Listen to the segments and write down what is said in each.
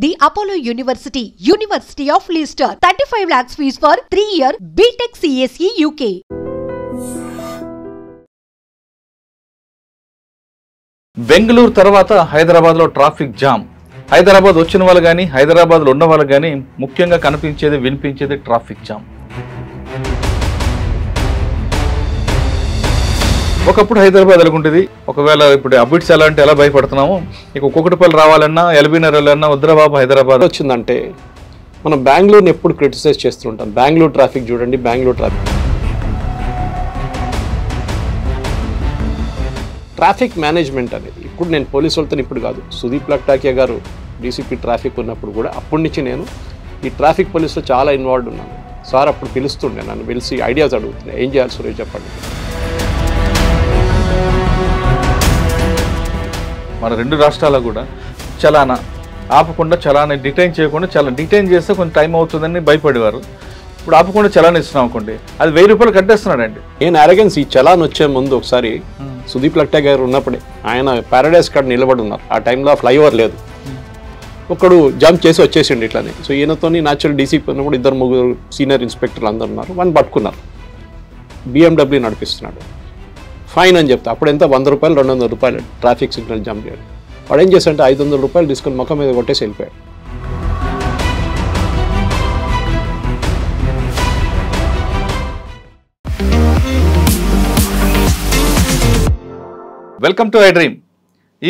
The Apollo University, University of Leicester, 35 lakhs fees for 3-year BTech CSE UK. Bengaluru తర్వాత హైదరాబాద్లో traffic jam. Hyderabad వచ్చిన వాళ్ళు కానీ హైదరాబాద్లో ఉన్న వాళ్ళు కానీ ముఖ్యంగా కనిపించేది వినిపించేది ట్రాఫిక్ జామ్. ఒకప్పుడు హైదరాబాద్ ఎలాగుంటుంది, ఒకవేళ ఇప్పుడు అబిట్స్ ఎలా అంటే ఎలా భయపడుతున్నామో, ఇక ఒక్కొక్కటిపల్లి రావాలన్నా ఎల్బీ నగర్ వెళ్ళాలన్నా వద్దురాబాబు హైదరాబాద్ వచ్చిందంటే మనం బెంగళూరుని ఎప్పుడు క్రిటిసైజ్ చేస్తుంటాం. బెంగళూరు ట్రాఫిక్ చూడండి, బెంగళూరు ట్రాఫిక్ మేనేజ్మెంట్ అనేది ఇప్పుడు నేను పోలీసు వాళ్ళతో ఇప్పుడు కాదు, సుదీప్ లక్టాకియా గారు డీసీపీ ట్రాఫిక్ ఉన్నప్పుడు కూడా అప్పటి నుంచి నేను ఈ ట్రాఫిక్ పోలీసులో చాలా ఇన్వాల్వ్ ఉన్నాను. సార్ అప్పుడు పిలుస్తుండే, నన్ను పిలిచి ఐడియాస్ అడుగుతుండే, ఏం చేయాలి సురేష్ చెప్పండి. మన రెండు రాష్ట్రాల్లో కూడా చలానా ఆపకుండా, చలానా డిటైన్ చేయకుండా, చాలా డిటైన్ చేస్తే కొంచెం టైం అవుతుందని భయపడేవారు. ఇప్పుడు ఆపకుండా చలానా ఇస్తున్నాం అనుకోండి, అది 1000 రూపాయలు కట్టేస్తున్నాడండి. నేను అరగెన్స్ ఈ చలాన్ వచ్చే ముందు ఒకసారి సుదీప్ లక్టా గారు ఉన్నప్పుడే ఆయన ప్యారడైస్ కాడ నిలబడి ఉన్నారు. ఆ టైంలో ఫ్లైఓవర్ లేదు, ఒకడు జంప్ చేసి వచ్చేసిండు ఇట్లానే. సో ఈయనతో న్యాచురల్ డీసీపీ ఉన్నప్పుడు 2-3 సీనియర్ ఇన్స్పెక్టర్లు అందరు ఉన్నారు. వాడిని పట్టుకున్నారు, BMW నడిపిస్తున్నాడు, ఫైన్ అని చెప్తా. అప్పుడు ఎంత 100 రూపాయలు 200 రూపాయలు ట్రాఫిక్ సిగ్నల్ జంప్ చేయడం. వాడు ఏం చేశాడంటే 500 రూపాయలు తీసుకొని ముఖం మీద కొట్టేసి వెళ్ళిపోయాడు. Welcome to I dream.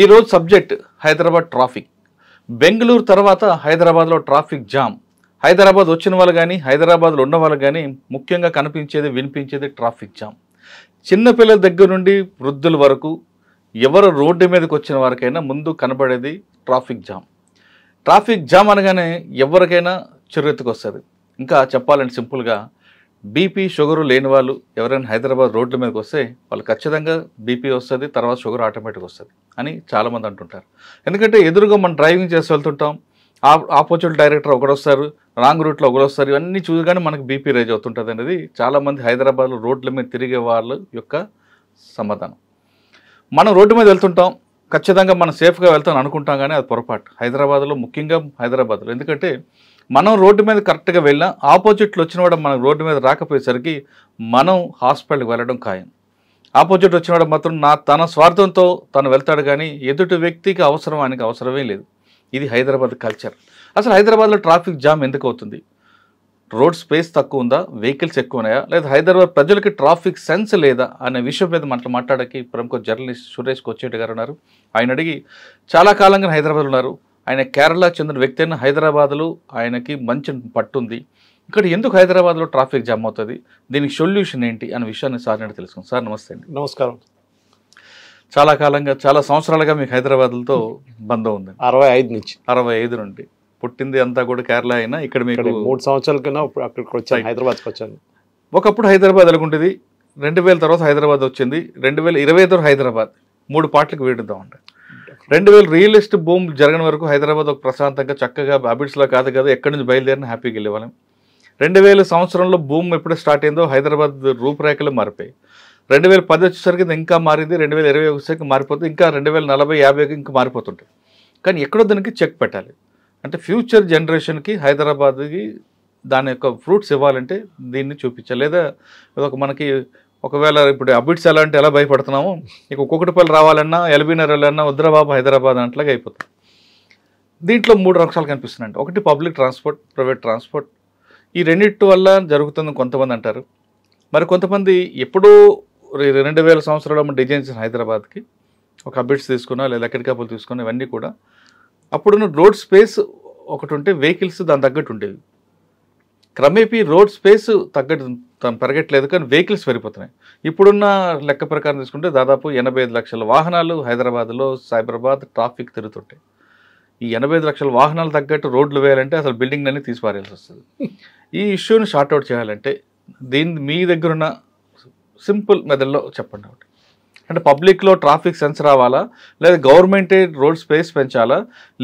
ఈరోజు సబ్జెక్ట్ హైదరాబాద్ ట్రాఫిక్. బెంగళూరు తర్వాత హైదరాబాద్లో ట్రాఫిక్ జామ్. హైదరాబాద్ వచ్చిన వాళ్ళు కానీ హైదరాబాద్లో ఉన్న వాళ్ళు కానీ ముఖ్యంగా కనిపించేది వినిపించేది ట్రాఫిక్ జామ్. చిన్నపిల్లల దగ్గర నుండి వృద్ధుల వరకు ఎవరు రోడ్డు మీదకి వచ్చిన వారికైనా ముందు కనబడేది ట్రాఫిక్ జామ్. ట్రాఫిక్ జామ్ అనగానే ఎవరికైనా చిరెత్తుకు వస్తుంది. ఇంకా చెప్పాలంటే సింపుల్గా బీపీ షుగరు లేని వాళ్ళు ఎవరైనా హైదరాబాద్ రోడ్ల మీదకి వస్తే వాళ్ళు ఖచ్చితంగా బీపీ వస్తుంది, తర్వాత షుగర్ ఆటోమేటిక్ వస్తుంది అని చాలామంది అంటుంటారు. ఎందుకంటే ఎదురుగా మనం డ్రైవింగ్ చేసి వెళ్తుంటాం, ఆపోజిట్ డైరెక్టర్ ఒకరు వస్తారు, రాంగ్ రూట్లో ఒకరు వస్తారు, ఇవన్నీ చూడగానే మనకు బీపీ రేజ్ అవుతుంటుంది అనేది చాలామంది హైదరాబాద్లో రోడ్ల మీద తిరిగే వాళ్ళ యొక్క సమాధానం. మనం రోడ్డు మీద వెళ్తుంటాం, ఖచ్చితంగా మనం సేఫ్గా వెళ్తాం అనుకుంటాం, కానీ అది పొరపాటు. హైదరాబాద్లో ముఖ్యంగా హైదరాబాద్లో ఎందుకంటే మనం రోడ్డు మీద కరెక్ట్గా వెళ్ళినా ఆపోజిట్లో వచ్చినవాడు మనం రోడ్డు మీద రాకపోయేసరికి మనం హాస్పిటల్కి వెళ్ళడం ఖాయం. ఆపోజిట్ వచ్చినవాడు మాత్రం తన స్వార్థంతో తను వెళ్తాడు, కానీ ఎదుటి వ్యక్తికి అవసరం ఆయనకి అవసరమే లేదు. ఇది హైదరాబాద్ కల్చర్. అసలు హైదరాబాద్లో ట్రాఫిక్ జామ్ ఎందుకు అవుతుంది? రోడ్ స్పేస్ తక్కువ ఉందా, వెహికల్స్ ఎక్కువ ఉన్నాయా, లేదా హైదరాబాద్ ప్రజలకి ట్రాఫిక్ సెన్స్ లేదా అనే విషయం మీద మనతో మాట్లాడడానికి ప్రముఖ జర్నలిస్ట్ సురేష్ కొచ్చేటి గారు ఉన్నారు. ఆయన అడిగి చాలా కాలంగా హైదరాబాద్లో ఉన్నారు. ఆయన కేరళ చెందిన వ్యక్తి అయిన హైదరాబాద్లో ఆయనకి మంచి పట్టుంది. ఇక్కడ ఎందుకు హైదరాబాద్లో ట్రాఫిక్ జామ్ అవుతుంది, దీనికి సొల్యూషన్ ఏంటి అనే విషయాన్ని సార్ నేను తెలుసుకుందాం. సార్ నమస్తే అండి. నమస్కారం. చాలా కాలంగా చాలా సంవత్సరాలుగా మీకు హైదరాబాద్తో బంధం ఉంది. 65 నుండి పుట్టింది అంతా కూడా కేరళ అయినా ఇక్కడ మీకు 3 సంవత్సరాల కన్నా అక్కడికి వచ్చాను, హైదరాబాద్కి వచ్చాను. ఒకప్పుడు హైదరాబాద్ ఎలాగుంటుంది, 2000 తర్వాత హైదరాబాద్ వచ్చింది, 2025 హైదరాబాద్ 3 పార్ట్లకు వీడుద్దామంట. 2000 రియల్ ఎస్టేట్ బూమ్ జరగని వరకు హైదరాబాద్ ఒక ప్రశాంతంగా చక్కగా అబిట్స్లో కాదు కదా, ఎక్కడి నుంచి బయలుదేరిన హ్యాపీగా వెళ్ళేవాళ్ళం. 2000 సంవత్సరంలో బూమ్ ఎప్పుడు స్టార్ట్ అయిందో హైదరాబాద్ రూపురేఖలు మారిపోయి 2010 వచ్చేసరికి ఇంకా మారింది, 2020 వచ్చేసరికి మారిపోతుంది, ఇంకా 2040, 50 ఇంకా మారిపోతుంటాయి. కానీ ఎక్కడో దానికి చెక్ పెట్టాలి. అంటే ఫ్యూచర్ జనరేషన్కి హైదరాబాద్కి దాని యొక్క ఫ్రూట్స్ ఇవ్వాలంటే దీన్ని చూపించాలి. లేదా ఒక మనకి ఒకవేళ ఇప్పుడు అబిట్స్ ఎలా అంటే ఎలా భయపడుతున్నామో, ఇక ఒక్కొక్కటిపల్లి రావాలన్నా ఎల్బీ నగర్ వెళ్ళాలన్నా వద్దురాబాబు హైదరాబాద్ అట్లాగా అయిపోతుంది. దీంట్లో 3 అంశాలు కనిపిస్తున్నాయండి. ఒకటి పబ్లిక్ ట్రాన్స్పోర్ట్, ప్రైవేట్ ట్రాన్స్పోర్ట్. ఈ రెండింటి వల్ల జరుగుతుందని కొంతమంది అంటారు. మరి కొంతమంది ఎప్పుడూ 2000 సంవత్సరాలు మనం డిజైన్ చేసిన హైదరాబాద్కి ఒక అబిట్స్ తీసుకున్నా లేదా ఎక్కడికప్పుడు తీసుకున్నా ఇవన్నీ కూడా అప్పుడున్న రోడ్ స్పేస్ ఒకటి ఉంటే వెహికల్స్ దాని తగ్గట్టు ఉండేవి. క్రమేపీ రోడ్ స్పేస్ తగ్గట్టు పెరగట్లేదు, కానీ వెహికల్స్ పెరిగిపోతున్నాయి. ఇప్పుడున్న లెక్క ప్రకారం తీసుకుంటే దాదాపు 85 లక్షల వాహనాలు హైదరాబాద్లో సైబరాబాద్ ట్రాఫిక్ తిరుగుతుంటాయి. ఈ 85 లక్షల వాహనాలు తగ్గట్టు రోడ్లు వేయాలంటే అసలు బిల్డింగ్ అన్ని తీసి పారేయాల్సి వస్తుంది. ఈ ఇష్యూని షార్ట్అవుట్ చేయాలంటే మీ దగ్గర ఉన్న సింపుల్ మెథడ్లో చెప్పండి. ఒకటి అంటే పబ్లిక్లో ట్రాఫిక్ సెన్స్ రావాలా, లేదా గవర్నమెంటే రోడ్ స్పేస్ పెంచాలా,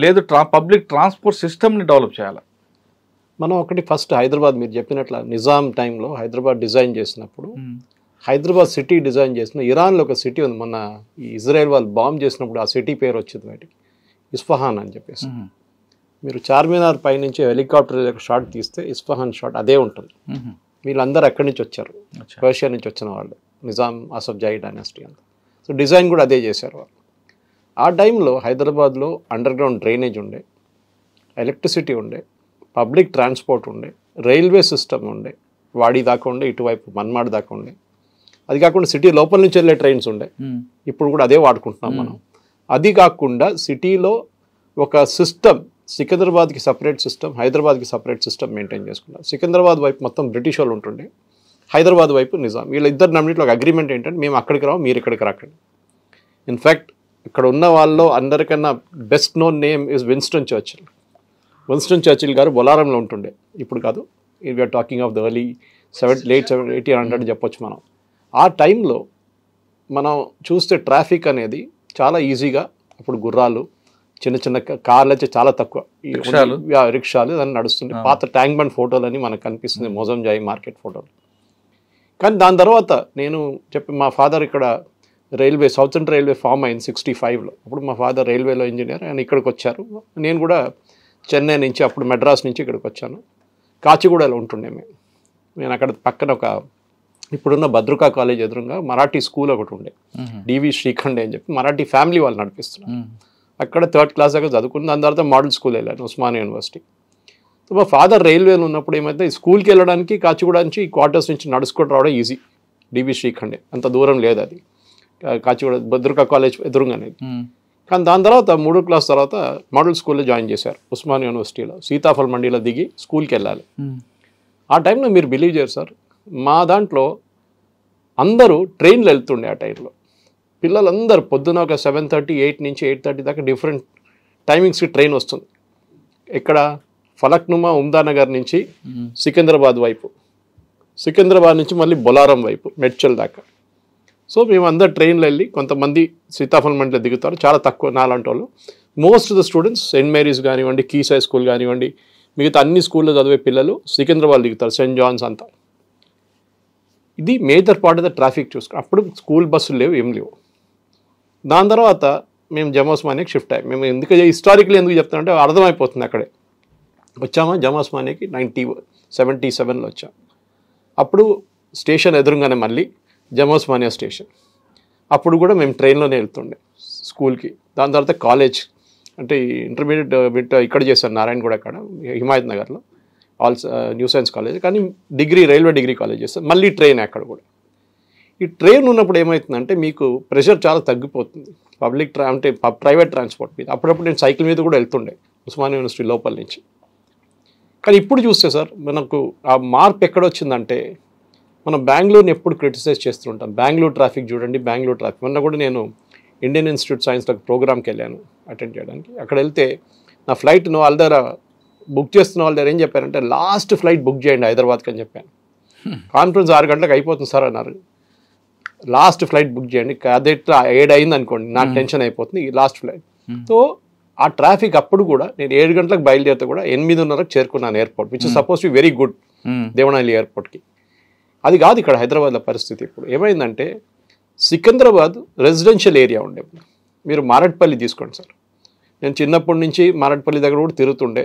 లేదు పబ్లిక్ ట్రాన్స్పోర్ట్ సిస్టమ్ని డెవలప్ చేయాలా? మనం ఒకటి ఫస్ట్ హైదరాబాద్ మీరు చెప్పినట్ల నిజాం టైంలో హైదరాబాద్ డిజైన్ చేసినప్పుడు, హైదరాబాద్ సిటీ డిజైన్ చేసిన ఇరాన్లో ఒక సిటీ ఉంది. మొన్న ఈ ఇజ్రాయెల్ వాళ్ళు బాంబ్ చేసినప్పుడు ఆ సిటీ పేరు వచ్చింది బయటికి, ఇస్ఫహాన్ అని చెప్పేసి. మీరు చార్మినార్ పై నుంచి హెలికాప్టర్ షాట్ తీస్తే ఇస్ఫహాన్ షాట్ అదే ఉంటుంది. వీళ్ళందరూ ఎక్కడి నుంచి వచ్చారు, పర్షియా నుంచి వచ్చిన వాళ్ళు, నిజాం అసఫ్ జాహీ డైనాసిటీ అంతా. సో డిజైన్ కూడా అదే చేశారు వాళ్ళు. ఆ టైంలో హైదరాబాద్లో అండర్ గ్రౌండ్ డ్రైనేజ్ ఉండే, ఎలక్ట్రిసిటీ ఉండే, పబ్లిక్ ట్రాన్స్పోర్ట్ ఉండే, రైల్వే సిస్టమ్ ఉండే, వాడి దాకా ఉండే, ఇటువైపు మన్మాడ్ దాకా ఉండే. అది కాకుండా సిటీ లోపల నుంచి వెళ్ళే ట్రైన్స్ ఉండే, ఇప్పుడు కూడా అదే వాడుకుంటున్నాం మనం. అది కాకుండా సిటీలో ఒక సిస్టమ్, సికింద్రాబాద్కి సపరేట్ సిస్టమ్, హైదరాబాద్కి సపరేట్ సిస్టమ్ మెయింటైన్ చేసుకున్నారు. సికింద్రాబాద్ వైపు మొత్తం బ్రిటిష్ వాళ్ళు ఉంటుండే, హైదరాబాద్ వైపు నిజాం. వీళ్ళిద్దరు నమ్మిట్లో ఒక అగ్రిమెంట్ ఏంటంటే మేము అక్కడికి రావు, మీరు ఇక్కడికి రాకండి. ఇన్ఫ్యాక్ట్ ఇక్కడ ఉన్న వాళ్ళలో అందరికన్నా best known name is Winston Churchill. Winston Churchill గారు బొలారంలో ఉంటుండే, ఇప్పుడు కాదు, we are talking of the early late 1800 చెప్పొచ్చు మనం. ఆ టైంలో మనం చూస్తే ట్రాఫిక్ అనేది చాలా ఈజీగా, అప్పుడు గుర్రాలు, చిన్న చిన్న కార్లు అయితే చాలా తక్కువ, రిక్షాలు దాన్ని నడుస్తుండే. పాత ట్యాంక్ బండ్ ఫోటోలు అని మనకు కనిపిస్తుంది, మొజంజాయి మార్కెట్ ఫోటోలు. కానీ దాని తర్వాత నేను మా ఫాదర్ ఇక్కడ railway, south central railway form అయింది 65లో. అప్పుడు మా ఫాదర్ రైల్వేలో ఇంజనీర్, ఆయన ఇక్కడికి వచ్చారు. నేను కూడా చెన్నై నుంచి, అప్పుడు మెడ్రాస్ నుంచి ఇక్కడికి వచ్చాను. కాచిగూడలో ఉంటుండే నేను అక్కడ పక్కన ఒక ఇప్పుడున్న భద్రకా కాలేజ్ ఎదురుగా మరాఠీ స్కూల్ ఒకటి ఉండే, డివి శ్రీఖండే అని చెప్పి మరాఠీ ఫ్యామిలీ వాళ్ళు నడిపిస్తున్నారు. అక్కడ 3rd క్లాస్ దాకా చదువుకుని దాని తర్వాత మోడల్ స్కూల్ వెళ్ళాను, ఉస్మానియా యూనివర్సిటీ. సో మా ఫాదర్ రైల్వేలో ఉన్నప్పుడు ఏమైతే స్కూల్కి వెళ్ళడానికి కాచిగూడ నుంచి క్వార్టర్స్ నుంచి నడుచుకుంటూ రావడం ఈజీ. డివి శ్రీఖండే అంత దూరం లేదు, అది కాచిగూడ భద్రకా కాలేజ్ ఎదురుగానే. కానీ దాని తర్వాత 3వ క్లాస్ తర్వాత మోడల్ స్కూల్లో జాయిన్ చేశారు ఉస్మానియా యూనివర్సిటీలో. సీతాఫల్ మండీలో దిగి స్కూల్కి వెళ్ళాలి. ఆ టైంలో మీరు బిలీవ్ చేయరు సార్, మా దాంట్లో అందరూ ట్రైన్లు వెళ్తుండే. ఆ టైంలో పిల్లలందరూ పొద్దున ఒక 7:30, 8 నుంచి 8:30 దాకా డిఫరెంట్ టైమింగ్స్కి ట్రైన్ వస్తుంది. ఇక్కడ ఫలక్నుమా, ఉమ్దానగర్ నుంచి సికింద్రాబాద్ వైపు, సికింద్రాబాద్ నుంచి మళ్ళీ బొలారం వైపు, మెడ్చల్ దాకా. సో మేము అందరు ట్రైన్లో వెళ్ళి, కొంతమంది సీతాఫల్ మండిలో దిగుతారు, చాలా తక్కువ నాలాంటి వాళ్ళు. Most of the students Saint Mary's కానివ్వండి, కీసై స్కూల్ కానివ్వండి, మిగతా అన్ని స్కూల్లో చదివే పిల్లలు సికింద్రాబాద్ దిగుతారు, సెయింట్ జాన్స్ అంతా. ఇది major part of the traffic చూసుకుని. అప్పుడు స్కూల్ బస్సులు లేవు, ఏం లేవు. దాని తర్వాత మేము జమాస్మానియాకి షిఫ్ట్ అయ్యాం. మేము ఎందుకు హిస్టారికలీ ఎందుకు చెప్తామంటే అర్థమైపోతుంది. అక్కడే వచ్చామా జమాస్మానియాకి 1977లో వచ్చాం. అప్పుడు స్టేషన్ ఎదురుగానే మళ్ళీ జమాస్మానియా స్టేషన్. అప్పుడు కూడా మేము ట్రైన్లోనే వెళ్తుండే స్కూల్కి. దాని తర్వాత కాలేజ్ అంటే ఇంటర్మీడియట్ ఇక్కడ చేశాను, నారాయణగూడ అక్కడ హిమాయత్ నగర్లో న్యూ సైన్స్ కాలేజ్. కానీ డిగ్రీ రైల్వే డిగ్రీ కాలేజ్ చేస్తాను, మళ్ళీ ట్రైన్ అక్కడ కూడా. ఈ ట్రైన్ ఉన్నప్పుడు ఏమవుతుందంటే మీకు ప్రెషర్ చాలా తగ్గిపోతుంది పబ్లిక్ అంటే ప్రైవేట్ ట్రాన్స్పోర్ట్ మీద. అప్పుడప్పుడు నేను సైకిల్ మీద కూడా వెళ్తుండే ఉస్మానియా యూనివర్సిటీ లోపల నుంచి. కానీ ఇప్పుడు చూస్తే సార్ మనకు ఆ మార్పు ఎక్కడొచ్చిందంటే, మనం బెంగళూరుని ఎప్పుడు క్రిటిసైజ్ చేస్తుంటాం. బెంగళూరు ట్రాఫిక్ చూడండి, బెంగళూరు ట్రాఫిక్. మొన్న కూడా నేను ఇండియన్ ఇన్స్టిట్యూట్ సైన్స్లో ప్రోగ్రామ్కి వెళ్ళాను అటెండ్ చేయడానికి. అక్కడ వెళ్తే నా ఫ్లైట్ను వాళ్ళ దగ్గర బుక్ చేస్తున్న వాళ్ళ దగ్గర ఏం చెప్పారంటే, లాస్ట్ ఫ్లైట్ బుక్ చేయండి హైదరాబాద్కి అని చెప్పాను. కాన్ఫరెన్స్ 6 గంటలకు అయిపోతుంది సార్ అన్నారు. లాస్ట్ ఫ్లైట్ బుక్ చేయండి, అదే 7 అయింది అనుకోండి, నాకు టెన్షన్ అయిపోతుంది, లాస్ట్ ఫ్లైట్. సో ఆ ట్రాఫిక్ అప్పుడు కూడా నేను 7 గంటలకు బయలుదేరితే కూడా 8:30కు చేరుకున్నాను airport, which is suppose to very good Devanahalli ఎయిర్పోర్ట్కి. అది కాదు ఇక్కడ హైదరాబాద్లో పరిస్థితి. ఇప్పుడు ఏమైందంటే, సికింద్రాబాద్ రెసిడెన్షియల్ ఏరియా ఉండే. మీరు మారట్పల్లి తీసుకోండి సార్. నేను చిన్నప్పటి నుంచి మారట్పల్లి దగ్గర కూడా తిరుగుతుండే,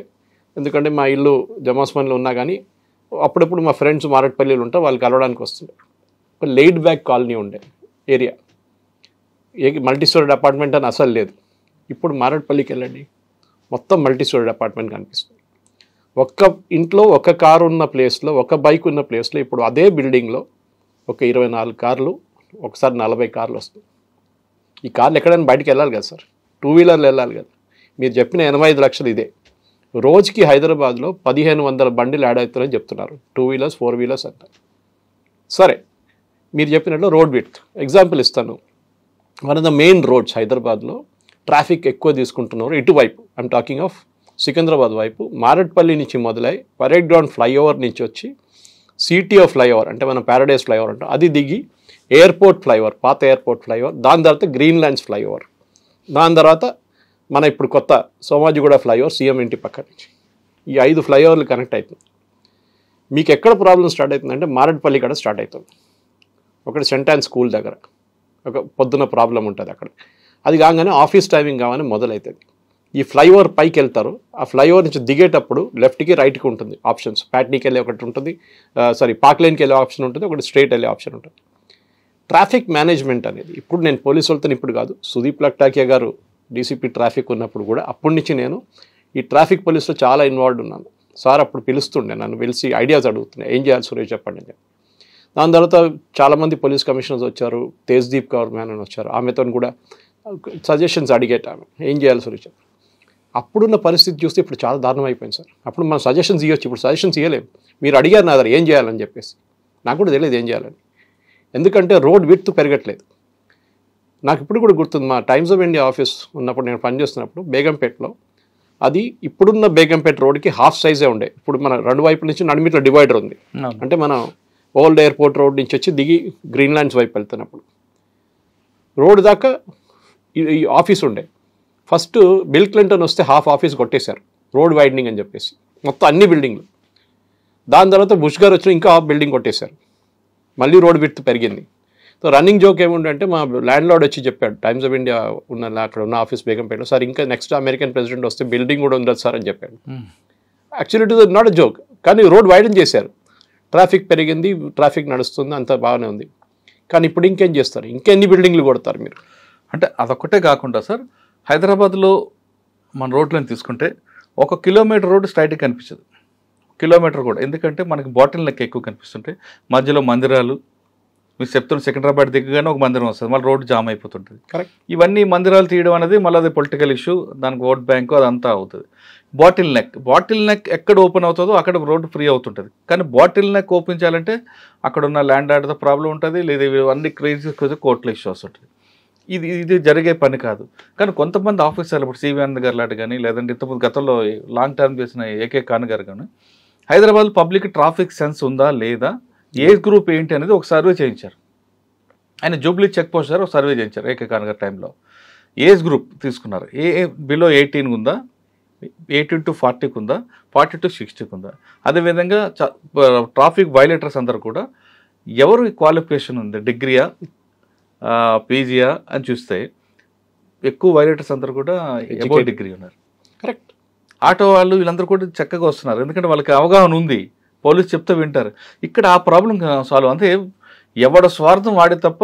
ఎందుకంటే మా ఇల్లు జమాస్మాన్లో ఉన్నా కానీ అప్పుడప్పుడు మా ఫ్రెండ్స్ మారట్పల్లిలో ఉంటే వాళ్ళు కలవడానికి వస్తుండే. ఒక లెయిడ్ బ్యాక్ కాలనీ ఉండే ఏరియా, మల్టీ స్టోరీడ్ అపార్ట్మెంట్ అని అసలు లేదు. ఇప్పుడు మారట్పల్లికి వెళ్ళండి, మొత్తం మల్టీ స్టోరీడ్ అపార్ట్మెంట్ కనిపిస్తుంది. ఒక్క ఇంట్లో ఒక కారు ఉన్న ప్లేస్లో, ఒక బైక్ ఉన్న ప్లేస్లో ఇప్పుడు అదే బిల్డింగ్లో ఒక 24 కార్లు, ఒకసారి 40 కార్లు వస్తాయి. ఈ కార్లు ఎక్కడైనా బయటికి వెళ్ళాలి కదా సార్, 2 వీలర్లు వెళ్ళాలి కదా. మీరు చెప్పిన 85 లక్షలు ఇదే. రోజుకి హైదరాబాద్లో 1500 బండిలు యాడ్ అవుతారని చెప్తున్నారు, 2 వీలర్స్ 4 వీలర్స్ అంట. సరే, మీరు చెప్పినట్లు రోడ్ విడ్త్ ఎగ్జాంపుల్ ఇస్తాను. One of the main roads హైదరాబాద్లో ట్రాఫిక్ ఎక్కువ తీసుకుంటున్నారు ఇటువైపు, ఐఎమ్ టాకింగ్ ఆఫ్ సికింద్రాబాద్ వైపు. మారట్పల్లి నుంచి మొదలై పరేడ్ గ్రౌండ్ ఫ్లైఓవర్ నుంచి వచ్చి సిటీఓ ఫ్లైఓవర్ అంటే మనం ప్యారడైస్ ఫ్లైఓవర్ అంటాం, అది దిగి ఎయిర్పోర్ట్ ఫ్లైఓవర్, పాత ఎయిర్పోర్ట్ ఫ్లైఓవర్, దాని తర్వాత గ్రీన్ ల్యాండ్స్ ఫ్లైఓవర్, దాని తర్వాత మన ఇప్పుడు కొత్త సోమాజిగూడ ఫ్లైఓవర్ సీఎం ఇంటి పక్క నుంచి. ఈ 5 ఫ్లైఓవర్లు కనెక్ట్ అవుతుంది. మీకు ఎక్కడ ప్రాబ్లం స్టార్ట్ అవుతుందంటే మారట్పల్లి కాడ స్టార్ట్ అవుతుంది. ఒకటి సెంట్ ఆన్ స్కూల్ దగ్గర ఒక పొద్దున ప్రాబ్లం ఉంటుంది అక్కడ. అది కాగానే ఆఫీస్ టైమింగ్ కాగానే మొదలవుతుంది. ఈ ఫ్లైఓవర్ పైకి వెళ్తారు, ఆ ఫ్లైఓవర్ నుంచి దిగేటప్పుడు లెఫ్ట్కి రైట్కి ఉంటుంది ఆప్షన్స్. ప్యాట్నీకి వెళ్ళే ఒకటి ఉంటుంది, పార్క్ లైన్కి వెళ్ళే ఆప్షన్ ఉంటుంది, ఒకటి స్ట్రైట్ వెళ్ళే ఆప్షన్ ఉంటుంది. ట్రాఫిక్ మేనేజ్మెంట్ అనేది ఇప్పుడు నేను పోలీసు వాళ్ళతో ఇప్పుడు కాదు, సుదీప్ లక్టాకియా గారు డీసీపీ ట్రాఫిక్ ఉన్నప్పుడు కూడా అప్పటి నుంచి నేను ఈ ట్రాఫిక్ పోలీసులో చాలా ఇన్వాల్వ్ ఉన్నాను. సార్ అప్పుడు పిలుస్తుండే, నన్ను పిలిచి ఐడియాస్ అడుగుతున్నాయి, ఏం చేయాలి సురేష్ చెప్పండి అని చెప్పి. దాని తర్వాత చాలామంది పోలీస్ కమిషనర్స్ వచ్చారు, తేజ్దీప్ కౌర్ మ్యాన్ అని వచ్చారు, ఆమెతో కూడా సజెషన్స్ అడిగేట ఆమె, ఏం చేయాలి సురేష్ చెప్పండి. అప్పుడున్న పరిస్థితి చూస్తే ఇప్పుడు చాలా దారుణం అయిపోయింది సార్. అప్పుడు మనం సజెషన్స్ ఇవ్వచ్చు, ఇప్పుడు సజెషన్స్ ఇవ్వలేము. మీరు అడిగారు నా దగ్గర ఏం చేయాలని చెప్పేసి, నాకు కూడా తెలియదు ఏం చేయాలని, ఎందుకంటే రోడ్ విడ్త్ పెరగట్లేదు. నాకు ఇప్పుడు కూడా గుర్తుంది, మా టైమ్స్ ఆఫ్ ఇండియా ఆఫీస్ ఉన్నప్పుడు నేను పనిచేస్తున్నప్పుడు బేగంపేటలో, అది ఇప్పుడున్న బేగంపేట రోడ్కి హాఫ్ సైజే ఉండే. ఇప్పుడు మన రెండు వైపుల నుంచి నడిమిట్లో డివైడర్ ఉంది, అంటే మనం ఓల్డ్ ఎయిర్పోర్ట్ రోడ్ నుంచి వచ్చి దిగి గ్రీన్ ల్యాండ్స్ వైపు వెళ్తున్నప్పుడు రోడ్ దాకా ఈ ఆఫీస్ ఉండే. ఫస్ట్ బిల్ క్లింటన్ వస్తే హాఫ్ ఆఫీస్ కొట్టేశారు రోడ్ వైడనింగ్ అని చెప్పేసి, మొత్తం అన్ని బిల్డింగ్లు. దాని తర్వాత బుష్ గారు వచ్చి ఇంకా హాఫ్ బిల్డింగ్ కొట్టేశారు, మళ్ళీ రోడ్ విడ్త్ పెరిగింది. సో రన్నింగ్ జోక్ ఏముందంటే మా ల్యాండ్ లార్డ్ వచ్చి చెప్పాడు, టైమ్స్ ఆఫ్ ఇండియా అక్కడ ఉన్న ఆఫీస్ బేగంపేటలో, సార్ ఇంకా నెక్స్ట్ అమెరికన్ ప్రెసిడెంట్ వస్తే బిల్డింగ్ కూడా ఉండదు సార్ అని చెప్పాడు. Actually it is not a joke, కానీ రోడ్ వైడన్ చేశారు, ట్రాఫిక్ పెరిగింది, ట్రాఫిక్ నడుస్తుంది, అంతా బాగానే ఉంది. కానీ ఇప్పుడు ఇంకేం చేస్తారు, ఇంకెన్ని బిల్డింగ్లు కొడతారు మీరు? అంటే అదొక్కటే కాకుండా సార్, హైదరాబాద్లో మన రోడ్లను తీసుకుంటే 1 కిలోమీటర్ రోడ్డు స్ట్రైట్గా కనిపించదు, కిలోమీటర్ కూడా. ఎందుకంటే మనకి బాటిల్ నెక్ ఎక్కువ కనిపిస్తుంటాయి, మధ్యలో మందిరాలు. మీరు చెప్తున్న సికింద్రాబాద్ దిగ్గగానే ఒక మందిరం వస్తుంది, మళ్ళీ రోడ్డు జామ్ అయిపోతుంటుంది. కరెక్ట్. ఇవన్నీ మందిరాలు తీయడం అనేది మళ్ళీ అది పొలిటికల్ ఇష్యూ, దానికి ఓట్ బ్యాంకు అదంతా అవుతుంది. బాటిల్ నెక్ ఎక్కడ ఓపెన్ అవుతుందో అక్కడ రోడ్డు ఫ్రీ అవుతుంటుంది. కానీ బాటిల్ నెక్ ఓపెన్ చేయాలంటే అక్కడ ఉన్న ల్యాండ్ ఆర్డర్తో ప్రాబ్లం ఉంటుంది, లేదా ఇవన్నీ క్రేజీ కోర్టులో ఇష్యూ వస్తుంటుంది. ఇది జరిగే పని కాదు. కానీ కొంతమంది ఆఫీసర్లు, ఇప్పుడు సివి ఆనంద్ గారు లాంటి కానీ, లేదంటే ఇంతకుముందు గతంలో లాంగ్ టర్మ్ చేసిన ఏకే ఖాన్ గారు కానీ, హైదరాబాద్ పబ్లిక్ ట్రాఫిక్ సెన్స్ ఉందా లేదా, ఏజ్ గ్రూప్ ఏంటి అనేది ఒక సర్వే చేయించారు. ఆయన జూబ్లీ చెక్ పోస్ట్ గారు ఒక సర్వే చేయించారు ఏకే ఖాన్ గారి టైంలో. ఏజ్ గ్రూప్ తీసుకున్నారు, బిలో 18 ఉందా, 18 to 40 ఉందా, 40 to 60 ఉందా. అదేవిధంగా ట్రాఫిక్ వైలేటర్స్ అందరూ కూడా ఎవరు క్వాలిఫికేషన్ ఉంది, డిగ్రీయా పీజీయా అని చూస్తే ఎక్కువ వైలేటర్స్ అందరూ కూడా అబౌవ్ డిగ్రీ ఉన్నారు. కరెక్ట్. ఆటో వాళ్ళు వీళ్ళందరూ కూడా చక్కగా వస్తున్నారు, ఎందుకంటే వాళ్ళకి అవగాహన ఉంది, పోలీసు చెప్తే వింటారు. ఇక్కడ ఆ ప్రాబ్లం సాల్వ్, అంటే ఎవడ స్వార్థం వాడే తప్ప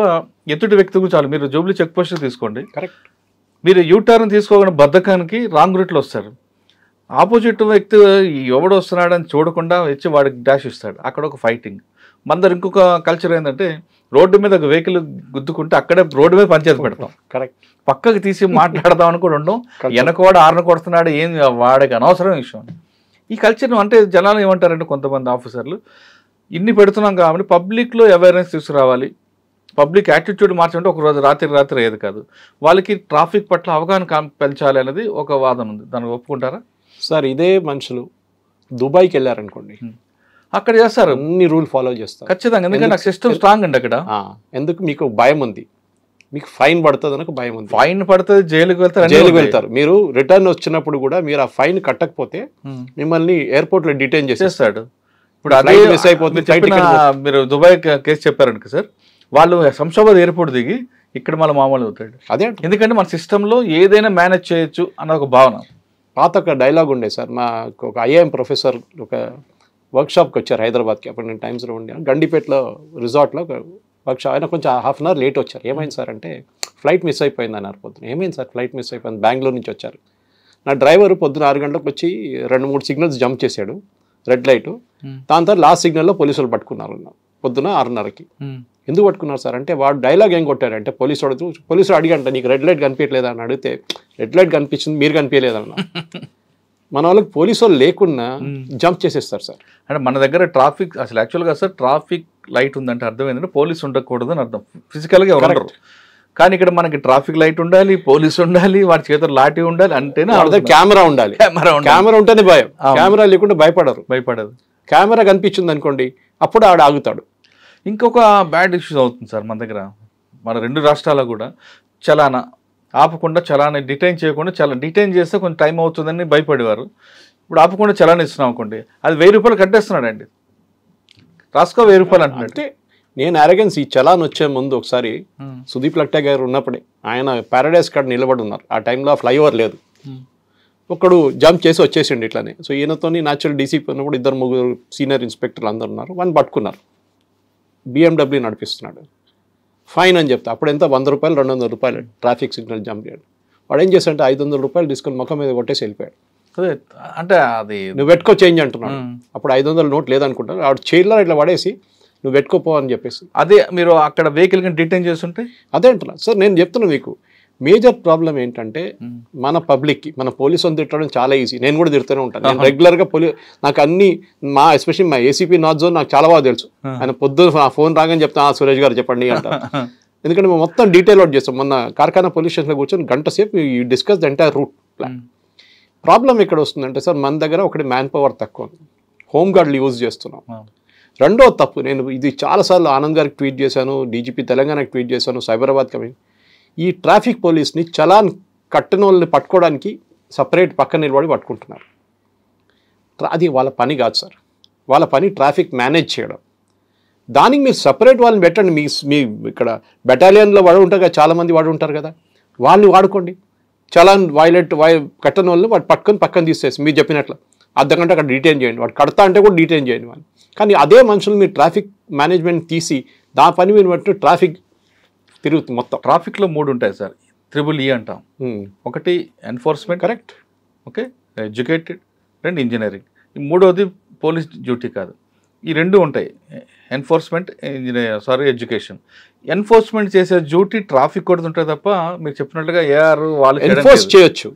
ఎదుటి వ్యక్తి గురించి చాలు. మీరు జూబ్లీ చెక్ పోస్ట్ తీసుకోండి, కరెక్ట్, మీరు యూటర్న్ తీసుకోకుండా బద్ధకానికి రాంగ్ రూట్లో వస్తారు. ఆపోజిట్ వ్యక్తి ఎవడు వస్తున్నాడని చూడకుండా వచ్చి వాడికి డాష్ ఇస్తాడు, అక్కడ ఒక ఫైటింగ్. మన దగ్గర ఇంకొక కల్చర్ ఏంటంటే, రోడ్డు మీద ఒక వెహికల్ గుద్దుకుంటే అక్కడే రోడ్డు మీద పంచాయతీ పెడతాం, కరెక్ట్, పక్కకి తీసి మాట్లాడదాం అని కూడా ఉండవు. వెనకవాడు ఆరున కొడుతున్నాడు, ఏం వాడికి అనవసరం విషయం. ఈ కల్చర్ను అంటే జనాలు ఏమంటారంటే, కొంతమంది ఆఫీసర్లు ఇన్ని పెడుతున్నాం కాబట్టి పబ్లిక్లో అవేర్నెస్ తీసుకురావాలి, పబ్లిక్ యాటిట్యూడ్ మార్చమంటే ఒక రోజు రాత్రి ఏది కాదు, వాళ్ళకి ట్రాఫిక్ పట్ల అవగాహన పెంచాలి అనేది ఒక వాదన ఉంది. దాన్ని ఒప్పుకుంటారా సార్? ఇదే మనుషులు దుబాయ్కి వెళ్ళారనుకోండి, అక్కడ చేస్తారు, అన్ని రూల్ ఫాలో చేస్తారు ఖచ్చితంగా, ఎందుకంటే నాకు సిస్టమ్ స్ట్రాంగ్ అండి అక్కడ. ఎందుకు? మీకు భయం ఉంది, మీకు ఫైన్ పడుతుంది అని భయం ఉంది. ఫైన్ పడుతుంది, జైలుకి వెళ్తారు. మీరు రిటర్న్ వచ్చినప్పుడు కూడా మీరు ఆ ఫైన్ కట్టకపోతే మిమ్మల్ని ఎయిర్పోర్ట్ లో డిటైన్ చేసేస్తాడు. ఇప్పుడు అదే మిస్ అయిపోతుంది. మీరు దుబాయ్ కేసు చెప్పారనుక సార్, వాళ్ళు శంషాబాద్ ఎయిర్పోర్ట్ దిగి ఇక్కడ మళ్ళీ మామూలు అవుతాడు. అదే, ఎందుకంటే మన సిస్టంలో ఏదైనా మేనేజ్ చేయొచ్చు అన్న ఒక భావన. పాత ఒక డైలాగ్ ఉండే సార్, మా ఒక ఐఐఎం ప్రొఫెసర్ ఒక వర్క్షాప్కి వచ్చారు హైదరాబాద్కి, అప్పుడు నేను టైమ్స్లో ఉండే గండిపేటలో రిసార్ట్లో ఒక వర్క్షాప్. ఆయన కొంచెం హాఫ్ అన్ అవర్ లేట్ వచ్చారు. ఏమైంది సార్ అంటే, ఫ్లైట్ మిస్ అయిపోయింది అన్నారు పొద్దున. ఏమైంది సార్? ఫ్లైట్ మిస్ అయిపోయింది, బెంగళూరు నుంచి వచ్చారు. నా డ్రైవర్ పొద్దున 6 గంటలకు వచ్చి 2-3 సిగ్నల్స్ జంప్ చేశాడు, రెడ్ లైట్. దాని తర్వాత లాస్ట్ సిగ్నల్లో పోలీసులు పట్టుకున్నారు పొద్దున 6:30కి. ఎందుకు పట్టుకున్నారు సార్ అంటే, వాడు డైలాగ్ ఏం కొట్టాడంటే, పోలీసులు అడిగంట, నీకు రెడ్ లైట్ కనిపించలేదా అని అడిగితే, రెడ్ లైట్ కనిపించింది, మీరు కనిపించలేదన్న. మన వాళ్ళకి పోలీసు వాళ్ళు లేకున్నా జంప్ చేసేస్తారు సార్. అంటే మన దగ్గర ట్రాఫిక్ అసలు యాక్చువల్గా సార్ ట్రాఫిక్ లైట్ ఉందంటే అర్థం ఏంటంటే పోలీసు ఉండకూడదు అని అర్థం, ఫిజికల్గా ఎవరు ఉండరు. కానీ ఇక్కడ మనకి ట్రాఫిక్ లైట్ ఉండాలి, పోలీసు ఉండాలి, వాడి చేతులు లాఠీ ఉండాలి, అంటేనే కెమెరా ఉండాలి. కెమెరా ఉంటేనే భయం, కెమెరా లేకుండా భయపడదు. కెమెరా కనిపించింది అనుకోండి, అప్పుడు ఆడ ఆగుతాడు. ఇంకొక బ్యాడ్ ఇష్యూస్ అవుతుంది సార్ మన దగ్గర. మన 2 రాష్ట్రాల్లో కూడా చలానా ఆపకుండా, చలానా డిటైన్ చేయకుండా, డిటైన్ చేస్తే కొంచెం టైం అవుతుందని భయపడేవారు. ఇప్పుడు ఆపకుండా చలానా ఇస్తున్నాం అనుకోండి, అది 1000 రూపాయలు కట్టేస్తున్నాడు అండి, రాసుకో 1000 రూపాయలు అంటున్నాడు. నేను అరగెన్స్ ఈ చలాన్ వచ్చే ముందు ఒకసారి సుదీప్ లక్టా గారు ఉన్నప్పుడే ఆయన ప్యారడైస్ కాడ నిలబడి ఉన్నారు. ఆ టైంలో ఫ్లైఓవర్ లేదు. ఒకడు జంప్ చేసి వచ్చేసిండు ఇట్లానే. సో ఈయనతో న్యాచురల్ డీసీపీ ఉన్నప్పుడు 2-3 సీనియర్ ఇన్స్పెక్టర్లు అందరు ఉన్నారు. వాడిని పట్టుకున్నారు. BMW నడిపిస్తున్నాడు. ఫైన్ అని చెప్తా. అప్పుడు ఎంత 100 రూపాయలు 200 రూపాయలు ట్రాఫిక్ సిగ్నల్ జంప్ చేయడం. వాడు ఏం చేశాడంటే 500 రూపాయలు తీసుకొని ముఖం మీద కొట్టేసి వెళ్ళిపోయాడు. అదే అంటే అది నువ్వు పెట్టుకో చేంజ్ అంటున్నాడు. అప్పుడు 500 నోట్ లేదనుకుంటాను. ఆవిడ చైర్లో ఇట్లా పడేసి నువ్వు పెట్టుకోపో అని చెప్పేసి. అదే మీరు అక్కడ వెహికల్ కి డిటైన్ చేస్తుంటే అదే అంటున్నా సార్. నేను చెప్తున్నా మీకు మేజర్ ప్రాబ్లం ఏంటంటే మన పబ్లిక్కి మన పోలీసు తిట్టడం చాలా ఈజీ. నేను కూడా తిడుతూనే ఉంటాను. నేను రెగ్యులర్గా నాకు అన్ని ఎస్పెషల్లీ మా ఏసీపీ నార్త్ జోన్ నాకు చాలా బాగా తెలుసు. ఆయన పొద్దున్న ఫోన్ రాగానే చెప్తాను సురేష్ గారు చెప్పండి అంటారు. ఎందుకంటే మేము మొత్తం డీటెయిల్ అవుట్ చేస్తాం. మొన్న కార్ఖానా పోలీస్ స్టేషన్లో కూర్చొని గంట సేపు you discuss the entire route plan. Problem ఎక్కడ వస్తుందంటే సార్ మన దగ్గర ఒకటి మ్యాన్ పవర్ తక్కువ, హోమ్ గార్డ్లు యూజ్ చేస్తున్నాం. రెండో తప్పు, నేను ఇది చాలాసార్లు ఆనంద్ గారికి ట్వీట్ చేశాను, డీజీపీ తెలంగాణకి ట్వీట్ చేశాను, సైబరాబాద్ కమింగ్. ఈ ట్రాఫిక్ పోలీస్ని చలాన్ కట్టిన వాళ్ళని పట్టుకోవడానికి సపరేట్ పక్కన నిలబడి పట్టుకుంటున్నారు. అది వాళ్ళ పని కాదు సార్. వాళ్ళ పని ట్రాఫిక్ మేనేజ్ చేయడం. దానికి మీరు సపరేట్ వాళ్ళని పెట్టండి. మీ ఇక్కడ బెటాలియన్లో వాడు ఉంటారు కదా, చాలామంది వాడు ఉంటారు కదా, వాళ్ళని వాడుకోండి. చలాన్ కట్టని వాళ్ళు వాడు పట్టుకొని పక్కన తీసేసి మీరు చెప్పినట్లు అర్ధగంట అక్కడ డిటైన్ చేయండి. వాడు కడతా అంటే కూడా డిటైన్ చేయండి వాళ్ళు. కానీ అదే మనుషులు మీరు ట్రాఫిక్ మేనేజ్మెంట్ తీసి దా పని మీరు బట్టి ట్రాఫిక్ తిరుగుతుంది మొత్తం. ట్రాఫిక్లో 3 ఉంటాయి సార్, EEE అంటాం. ఒకటి enforcement, correct, okay, educated, 2 engineering. ఈ 3వది పోలీస్ డ్యూటీ కాదు. ఈ 2 ఉంటాయి, ఎన్ఫోర్స్మెంట్, ఎడ్యుకేషన్. ఎన్ఫోర్స్మెంట్ చేసే డ్యూటీ ట్రాఫిక్ కూడా ఉంటుంది తప్ప మీరు చెప్పినట్లుగా ఏఆర్ వాళ్ళు ఎన్ఫోర్స్ చేయొచ్చు.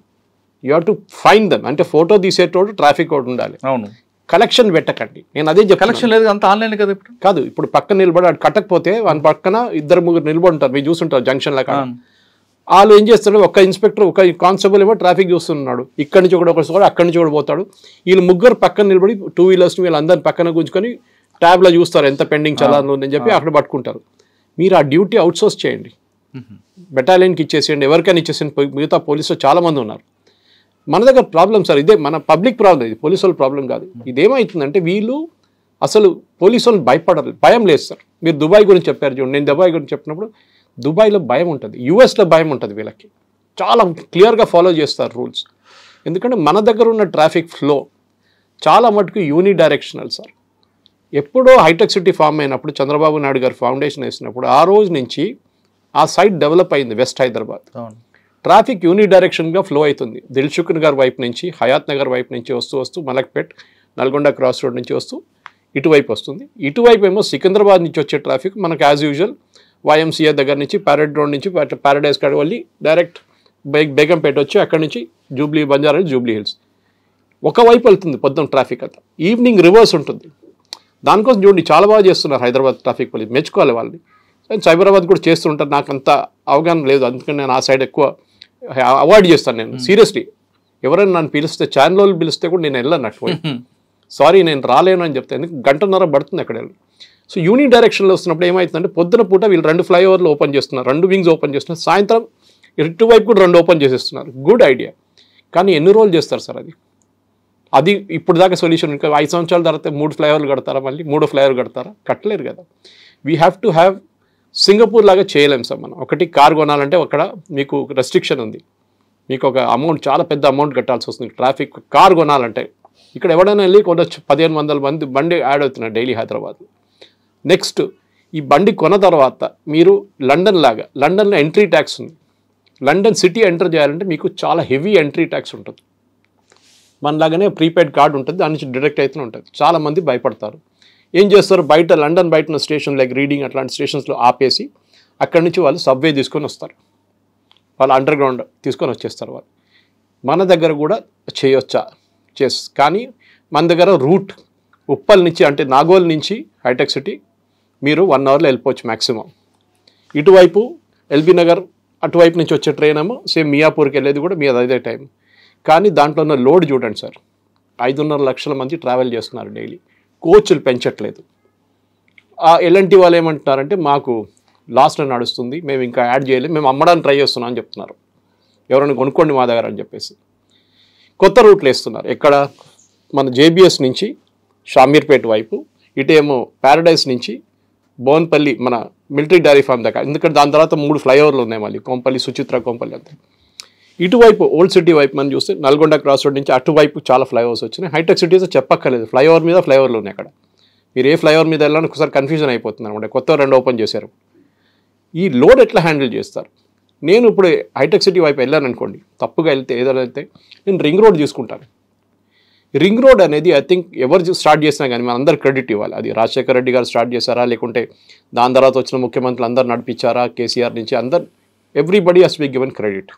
You have to find dum. అంటే ఫోటో తీసేటోడు ట్రాఫిక్ ఒకటి ఉండాలి. అవును, కలెక్షన్ పెట్టకండి. నేను అదే చెప్పి కలెక్షన్ లేదు, అంత ఆన్లైన్ కదా ఇప్పుడు. కాదు, ఇప్పుడు పక్కన నిలబడి వాడు కట్టకపోతే వాని పక్కన 2-3 నిలబడి ఉంటారు. మీరు చూస్తుంటారు జంక్షన్ లాగా. వాళ్ళు ఏం చేస్తాడు, ఒక ఇన్స్పెక్టర్ ఒక కానిస్టేబుల్ ఏమో ట్రాఫిక్ చూస్తున్నాడు, ఇక్కడి నుంచి కూడా ఒకటి అక్కడి నుంచి కూడా పోతాడు. వీళ్ళు 3 పక్కన నిలబడి 2 వీలర్స్ వీళ్ళందరినీ పక్కన గుంజుకొని ట్యాబ్లో చూస్తారు ఎంత పెండింగ్ చలాన్లు ఉందని చెప్పి అక్కడ పట్టుకుంటారు. మీరు ఆ డ్యూటీ అవుట్సోర్స్ చేయండి, బెటాలియన్కి ఇచ్చేసేయండి, ఎవరికైనా ఇచ్చేసేయండి. మిగతా పోలీసులు చాలామంది ఉన్నారు. మన దగ్గర ప్రాబ్లం సార్ ఇదే, మన పబ్లిక్ ప్రాబ్లం, ఇది పోలీసు వాళ్ళ ప్రాబ్లం కాదు. ఇదేమవుతుందంటే వీళ్ళు అసలు పోలీసు వాళ్ళు భయపడరు, భయం లేదు సార్. మీరు దుబాయ్ గురించి చెప్పారు చూడండి, నేను దుబాయ్ గురించి చెప్పినప్పుడు దుబాయ్లో భయం ఉంటుంది, యూఎస్లో భయం ఉంటుంది. వీళ్ళకి చాలా క్లియర్గా ఫాలో చేస్తారు రూల్స్. ఎందుకంటే మన దగ్గర ఉన్న ట్రాఫిక్ ఫ్లో చాలా మటుకు యూని డైరెక్షనల్ సార్. ఎప్పుడో హైటెక్ సిటీ ఫామ్ అయినప్పుడు చంద్రబాబు నాయుడు గారు ఫౌండేషన్ వేసినప్పుడు ఆ రోజు నుంచి ఆ సైట్ డెవలప్ అయింది. వెస్ట్ హైదరాబాద్ ట్రాఫిక్ యూని డైరెక్షన్గా ఫ్లో అవుతుంది. దిల్సుఖ్ నగర్ వైపు నుంచి, హయాత్ నగర్ వైపు నుంచి వస్తూ మలక్పేట్, నల్గొండ క్రాస్ రోడ్ నుంచి వస్తూ ఇటువైపు వస్తుంది. ఇటువైపు ఏమో సికింద్రాబాద్ నుంచి వచ్చే ట్రాఫిక్ మనకు యాజ్ యూజువల్ YMCA దగ్గర నుంచి ప్యారెడ్ రోడ్ నుంచి ప్యారడైజ్ కాడ వెళ్ళి డైరెక్ట్ బేగంపేట వచ్చి అక్కడి నుంచి జూబ్లీ బంజారా జూబ్లీ హిల్స్ ఒకవైపు వెళ్తుంది పొద్దున్న ట్రాఫిక్ అంతా. ఈవినింగ్ రివర్స్ ఉంటుంది. దానికోసం చూడండి చాలా బాగా చేస్తున్నారు హైదరాబాద్ ట్రాఫిక్ పోలీస్, మెచ్చుకోవాలి వాళ్ళని. సైబరాబాద్ కూడా చేస్తుంటారు. నాకు అంత అవగాహన లేదు, అందుకని నేను ఆ సైడ్ ఎక్కువ అవాయిడ్ చేస్తాను. నేను సీరియస్లీ ఎవరైనా నన్ను పిలిస్తే, ఛానల్ పిలిస్తే కూడా నేను వెళ్ళను అటు. సారీ నేను రాలేను అని చెప్తాను, ఎందుకు 1.5 గంట పడుతుంది అక్కడ వెళ్ళి. సో యూని డైరెక్షన్లో వస్తున్నప్పుడు ఏమవుతుందంటే పొద్దున పూట వీళ్ళు 2 ఫ్లైఓవర్లు ఓపెన్ చేస్తున్నారు, 2 వింగ్స్ ఓపెన్ చేస్తున్నారు, సాయంత్రం ఇటువైపు కూడా 2 ఓపెన్ చేసేస్తున్నారు. గుడ్ ఐడియా, కానీ ఎన్ని రోజులు చేస్తారు సార్ అది ఇప్పుడు దాకా సొల్యూషన్. ఇంకా 5 సంవత్సరాల తర్వాత 3 ఫ్లైఓవర్లు కడతారా, మళ్ళీ 3 ఫ్లైఓవర్ కడతారా? కట్టలేరు కదా. We have to have Singapore లాగా చేయలేం సార్ మనం. ఒకటి కార్ కొనాలంటే అక్కడ మీకు రెస్ట్రిక్షన్ ఉంది, మీకు ఒక అమౌంట్ చాలా పెద్ద అమౌంట్ కట్టాల్సి వస్తుంది ట్రాఫిక్ కార్ కొనాలంటే. ఇక్కడ ఎవడైనా వెళ్ళి కొనొచ్చు, 1500 మంది బండి యాడ్ అవుతున్నారు డైలీ హైదరాబాద్. నెక్స్ట్ ఈ బండి కొన్న తర్వాత మీరు లండన్ లాగా, లండన్లో ఎంట్రీ ట్యాక్స్ ఉంది. లండన్ సిటీ ఎంటర్ చేయాలంటే మీకు చాలా హెవీ ఎంట్రీ ట్యాక్స్ ఉంటుంది. మనలాగానే ప్రీపెయిడ్ కార్డు ఉంటుంది, దాని నుంచి డిడక్ట్ అవుతూనే ఉంటుంది. చాలామంది భయపడతారు. ఏం చేస్తారు, బయట లండన్ బయట ఉన్న స్టేషన్ లైక్ రీడింగ్ అట్లాంటి స్టేషన్స్లో ఆపేసి అక్కడి నుంచి వాళ్ళు సబ్వే తీసుకొని వస్తారు, వాళ్ళు అండర్ గ్రౌండ్ తీసుకొని వచ్చేస్తారు వాళ్ళు. మన దగ్గర కూడా చేయొచ్చా? కానీ మన దగ్గర రూట్ ఉప్పల్ నుంచి అంటే నాగోల్ నుంచి హైటెక్ సిటీ మీరు 1 అవర్లో వెళ్ళిపోవచ్చు మ్యాక్సిమం. ఇటువైపు ఎల్బీ నగర్ అటువైపు నుంచి వచ్చే ట్రైన్ ఏమో సేమ్ మియాపూర్కి వెళ్ళేది కూడా మీ అదే టైం. కానీ దాంట్లో ఉన్న లోడ్ చూడండి సార్, 5.5 లక్షల మంది ట్రావెల్ చేస్తున్నారు డైలీ. కోచ్లు పెంచట్లేదు. ఎలాంటి వాళ్ళు ఏమంటున్నారంటే మాకు లాస్ట్లో నడుస్తుంది, మేము ఇంకా యాడ్ చేయలేము, మేము అమ్మడానికి ట్రై చేస్తున్నాం అని చెప్తున్నారు. ఎవరైనా కొనుక్కోండి మా దగ్గర అని చెప్పేసి కొత్త రూట్లు వేస్తున్నారు. ఎక్కడ మన JBS నుంచి షామీర్పేట వైపు, ఇటేమో ప్యారడైజ్ నుంచి బోన్పల్లి మన మిలిటరీ డైరీ ఫామ్ దగ్గర. ఎందుకంటే దాని తర్వాత 3 ఫ్లైఓవర్లు ఉన్నాయి మళ్ళీ, కొంపల్లి, సుచిత్ర కొంపల్లి అంతా. ఇటువైపు ఓల్డ్ సిటీ వైపు మనం చూస్తే నల్గొండ క్రాస్ రోడ్ నుంచి అటువైపు చాలా ఫ్లైఓవర్స్ వచ్చినాయి. హైటెక్ సిటీస్ చెప్పక్కర్లేదు, ఫ్లైఓవర్ మీద ఫ్లైఓవర్లు ఉన్నాయి అక్కడ. మీరు ఏ ఫ్లైఓవర్ మీద వెళ్ళాలని ఒకసారి కన్ఫ్యూజన్ అయిపోతుంది అనమాట. కొత్త 2 ఓపెన్ చేశారు. ఈ లోడ్ ఎట్లా హ్యాండిల్ చేస్తారు? నేను ఇప్పుడు హైటెక్ సిటీ వైపు వెళ్ళాను అనుకోండి, తప్పుగా వెళ్తే ఏదైనా వెళ్తే నేను రింగ్ రోడ్ తీసుకుంటాను. రింగ్ రోడ్ అనేది ఐ థింక్ ఎవరు స్టార్ట్ చేసినా కానీ మన అందరు క్రెడిట్ ఇవ్వాలి. అది రాజశేఖర రెడ్డి గారు స్టార్ట్ చేశారా, లేకుంటే దాని తర్వాత వచ్చిన ముఖ్యమంత్రులు అందరు నడిపించారా, కేసీఆర్ నుంచి అందరు, everybody has be given credit.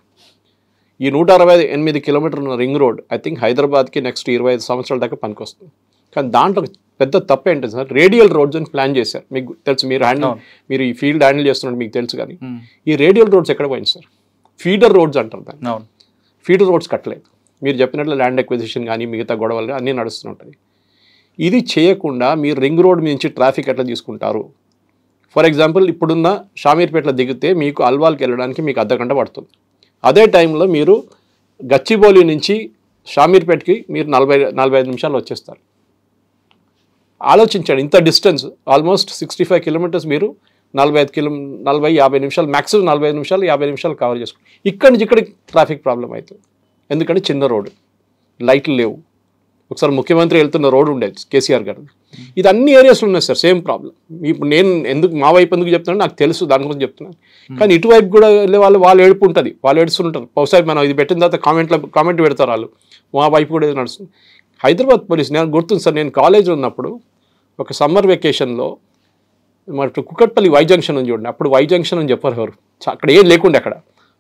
ఈ 168 కిలోమీటర్ల రింగ్ రోడ్ ఐ థింక్ హైదరాబాద్కి నెక్స్ట్ 25 సంవత్సరాల దాకా పనికొస్తుంది. కానీ దాంట్లో పెద్ద తప్పు ఏంటి సార్, రేడియల్ రోడ్స్ అని ప్లాన్ చేశారు. మీకు తెలుసు, మీరు ఈ ఫీల్డ్ హ్యాండిల్ చేస్తున్నట్టు మీకు తెలుసు. కానీ ఈ రేడియల్ రోడ్స్ ఎక్కడ పోయింది సార్? ఫీడర్ రోడ్స్ అంటారు దాన్ని. ఫీడర్ రోడ్స్ కట్టలేదు. మీరు చెప్పినట్లు ల్యాండ్ ఎక్విజిషన్ కానీ మిగతా గొడవలు అన్నీ నడుస్తుంటుంది. ఇది చేయకుండా మీరు రింగ్ రోడ్ నుంచి ట్రాఫిక్ ఎట్లా తీసుకుంటారు? ఫర్ ఎగ్జాంపుల్ ఇప్పుడున్న షామీర్పేటలో దిగితే మీకు అల్వాల్కి వెళ్ళడానికి మీకు అర్ధగంట పడుతుంది. అదే టైంలో మీరు గచ్చిబౌలి నుంచి షామీర్పేటకి మీరు 40-45 నిమిషాలు వచ్చేస్తారు. ఆలోచించండి, ఇంత డిస్టెన్స్ ఆల్మోస్ట్ 65 కిలోమీటర్స్ మీరు 40-50 నిమిషాలు, మ్యాక్సిమం 45 నిమిషాలు 50 నిమిషాలు కవర్ చేసుకోండి. ఇక్కడి నుంచి ఇక్కడికి ట్రాఫిక్ ప్రాబ్లం అవుతుంది. ఎందుకంటే చిన్న రోడ్డు, లైట్లు లేవు. ఒకసారి ముఖ్యమంత్రి వెళ్తున్న రోడ్డు ఉండేది కేసీఆర్ గారు. ఇది అన్ని ఏరియాస్లో ఉన్నాయి సార్, సేమ్ ప్రాబ్లం. ఇప్పుడు నేను ఎందుకు మా వైపు ఎందుకు చెప్తున్నాను నాకు తెలుసు, దాని గురించి చెప్తున్నాను. కానీ ఇటువైపు కూడా వెళ్ళే వాళ్ళు ఏడుపు ఉంటుంది, వాళ్ళు ఏడుస్తుంటారు. బహుశా మనం ఇది పెట్టిన తర్వాత కామెంట్ పెడతారు వాళ్ళు, మా వైపు కూడా ఇది నడుస్తుంది. హైదరాబాద్ పోలీస్, నేను గుర్తుంది సార్, నేను కాలేజ్లో ఉన్నప్పుడు ఒక సమ్మర్ వెకేషన్లో మరి కుకట్పల్లి వై జంక్షన్ అని చూడండి, అప్పుడు వై జంక్షన్ అని చెప్పారు ఎవరు, అక్కడ ఏం లేకుండే. అక్కడ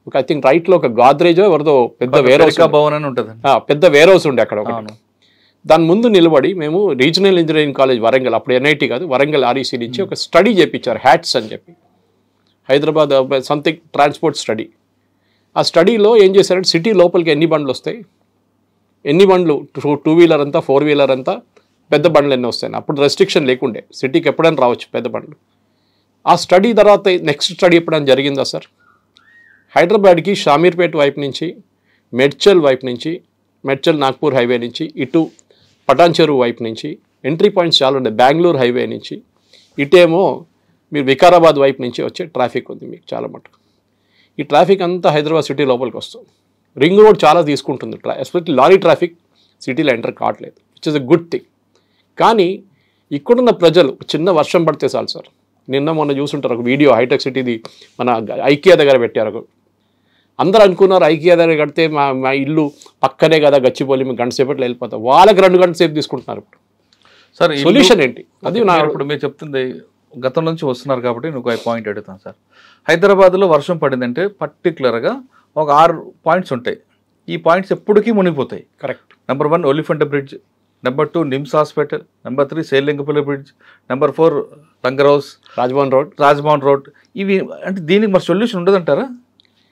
ఒక ఐ థింక్ రైట్లో ఒక గాద్రేజో ఎవరిదో పెద్ద వేర్ హౌస్ భవన్ అని ఉంటుంది, పెద్ద వేర్ హౌస్ ఉండే అక్కడ. దాని ముందు నిలబడి మేము రీజనల్ ఇంజనీరింగ్ కాలేజ్ వరంగల్, అప్పుడు ఎన్ఐటి కాదు వరంగల్ ఆర్ఈసీ నుంచి ఒక స్టడీ చేయించారు, హ్యాట్స్ అని చెప్పి, హైదరాబాద్ సంథింగ్ ట్రాన్స్పోర్ట్ స్టడీ. ఆ స్టడీలో ఏం చేశారంటే సిటీ లోపలికి ఎన్ని బండ్లు వస్తాయి, ఎన్ని బండ్లు 2 వీలర్ అంతా 4 వీలర్ అంతా పెద్ద బండ్లు ఎన్ని వస్తాయి. అప్పుడు రెస్ట్రిక్షన్ లేకుండే, సిటీకి ఎప్పుడైనా రావచ్చు పెద్ద బండ్లు. ఆ స్టడీ తర్వాత నెక్స్ట్ స్టడీ ఎప్పుడైనా జరిగిందా సార్? హైదరాబాద్కి షామీర్పేట వైపు నుంచి, మెడ్చల్ వైపు నుంచి, మెడ్చల్ నాగ్పూర్ హైవే నుంచి, ఇటు పటాన్ చెరువు వైపు నుంచి ఎంట్రీ పాయింట్స్ చాలా ఉన్నాయి. బెంగళూరు హైవే నుంచి ఇటేమో మీరు వికారాబాద్ వైపు నుంచి వచ్చే ట్రాఫిక్ ఉంది మీకు చాలా మటుకు. ఈ ట్రాఫిక్ అంతా హైదరాబాద్ సిటీ లోపలికి వస్తుంది. రింగ్ రోడ్ చాలా తీసుకుంటుంది, ఎస్పెషల్లీ లారీ ట్రాఫిక్ సిటీలో ఎంటర్ కావట్లేదు, which is a good thing. కానీ ఇక్కడున్న ప్రజలు చిన్న వర్షం పడితే చాలు సార్. నిన్న మొన్న చూసుంటారు ఒక వీడియో, హైటెక్ సిటీది మన ఐకియా దగ్గర పెట్టారు. అందరూ అనుకున్నారు ఐకియా దగ్గర కడితే మా ఇల్లు పక్కనే కదా గచ్చిబౌలి, మేము గంట సేపట్లో వెళ్ళిపోతాం. వాళ్ళకి 2 గంటల సేపు తీసుకుంటున్నారు. ఇప్పుడు సార్ సొల్యూషన్ ఏంటి? అది ఇప్పుడు మీరు చెప్తుంది గతం నుంచి వస్తున్నారు కాబట్టి నేను ఒక పాయింట్ అడుగుతాను సార్. హైదరాబాద్లో వర్షం పడిందంటే పర్టికులర్గా ఒక 6 పాయింట్స్ ఉంటాయి. ఈ పాయింట్స్ ఎప్పటికీ మునిగిపోతాయి. Correct. Number 1 Olifant bridge, number 2 NIMS hospital, number 3 సేలింగపల్లి bridge, number 4 Langar House, Raj Bhavan road. ఇవి అంటే దీనికి మరి సొల్యూషన్ ఉండదంటారా?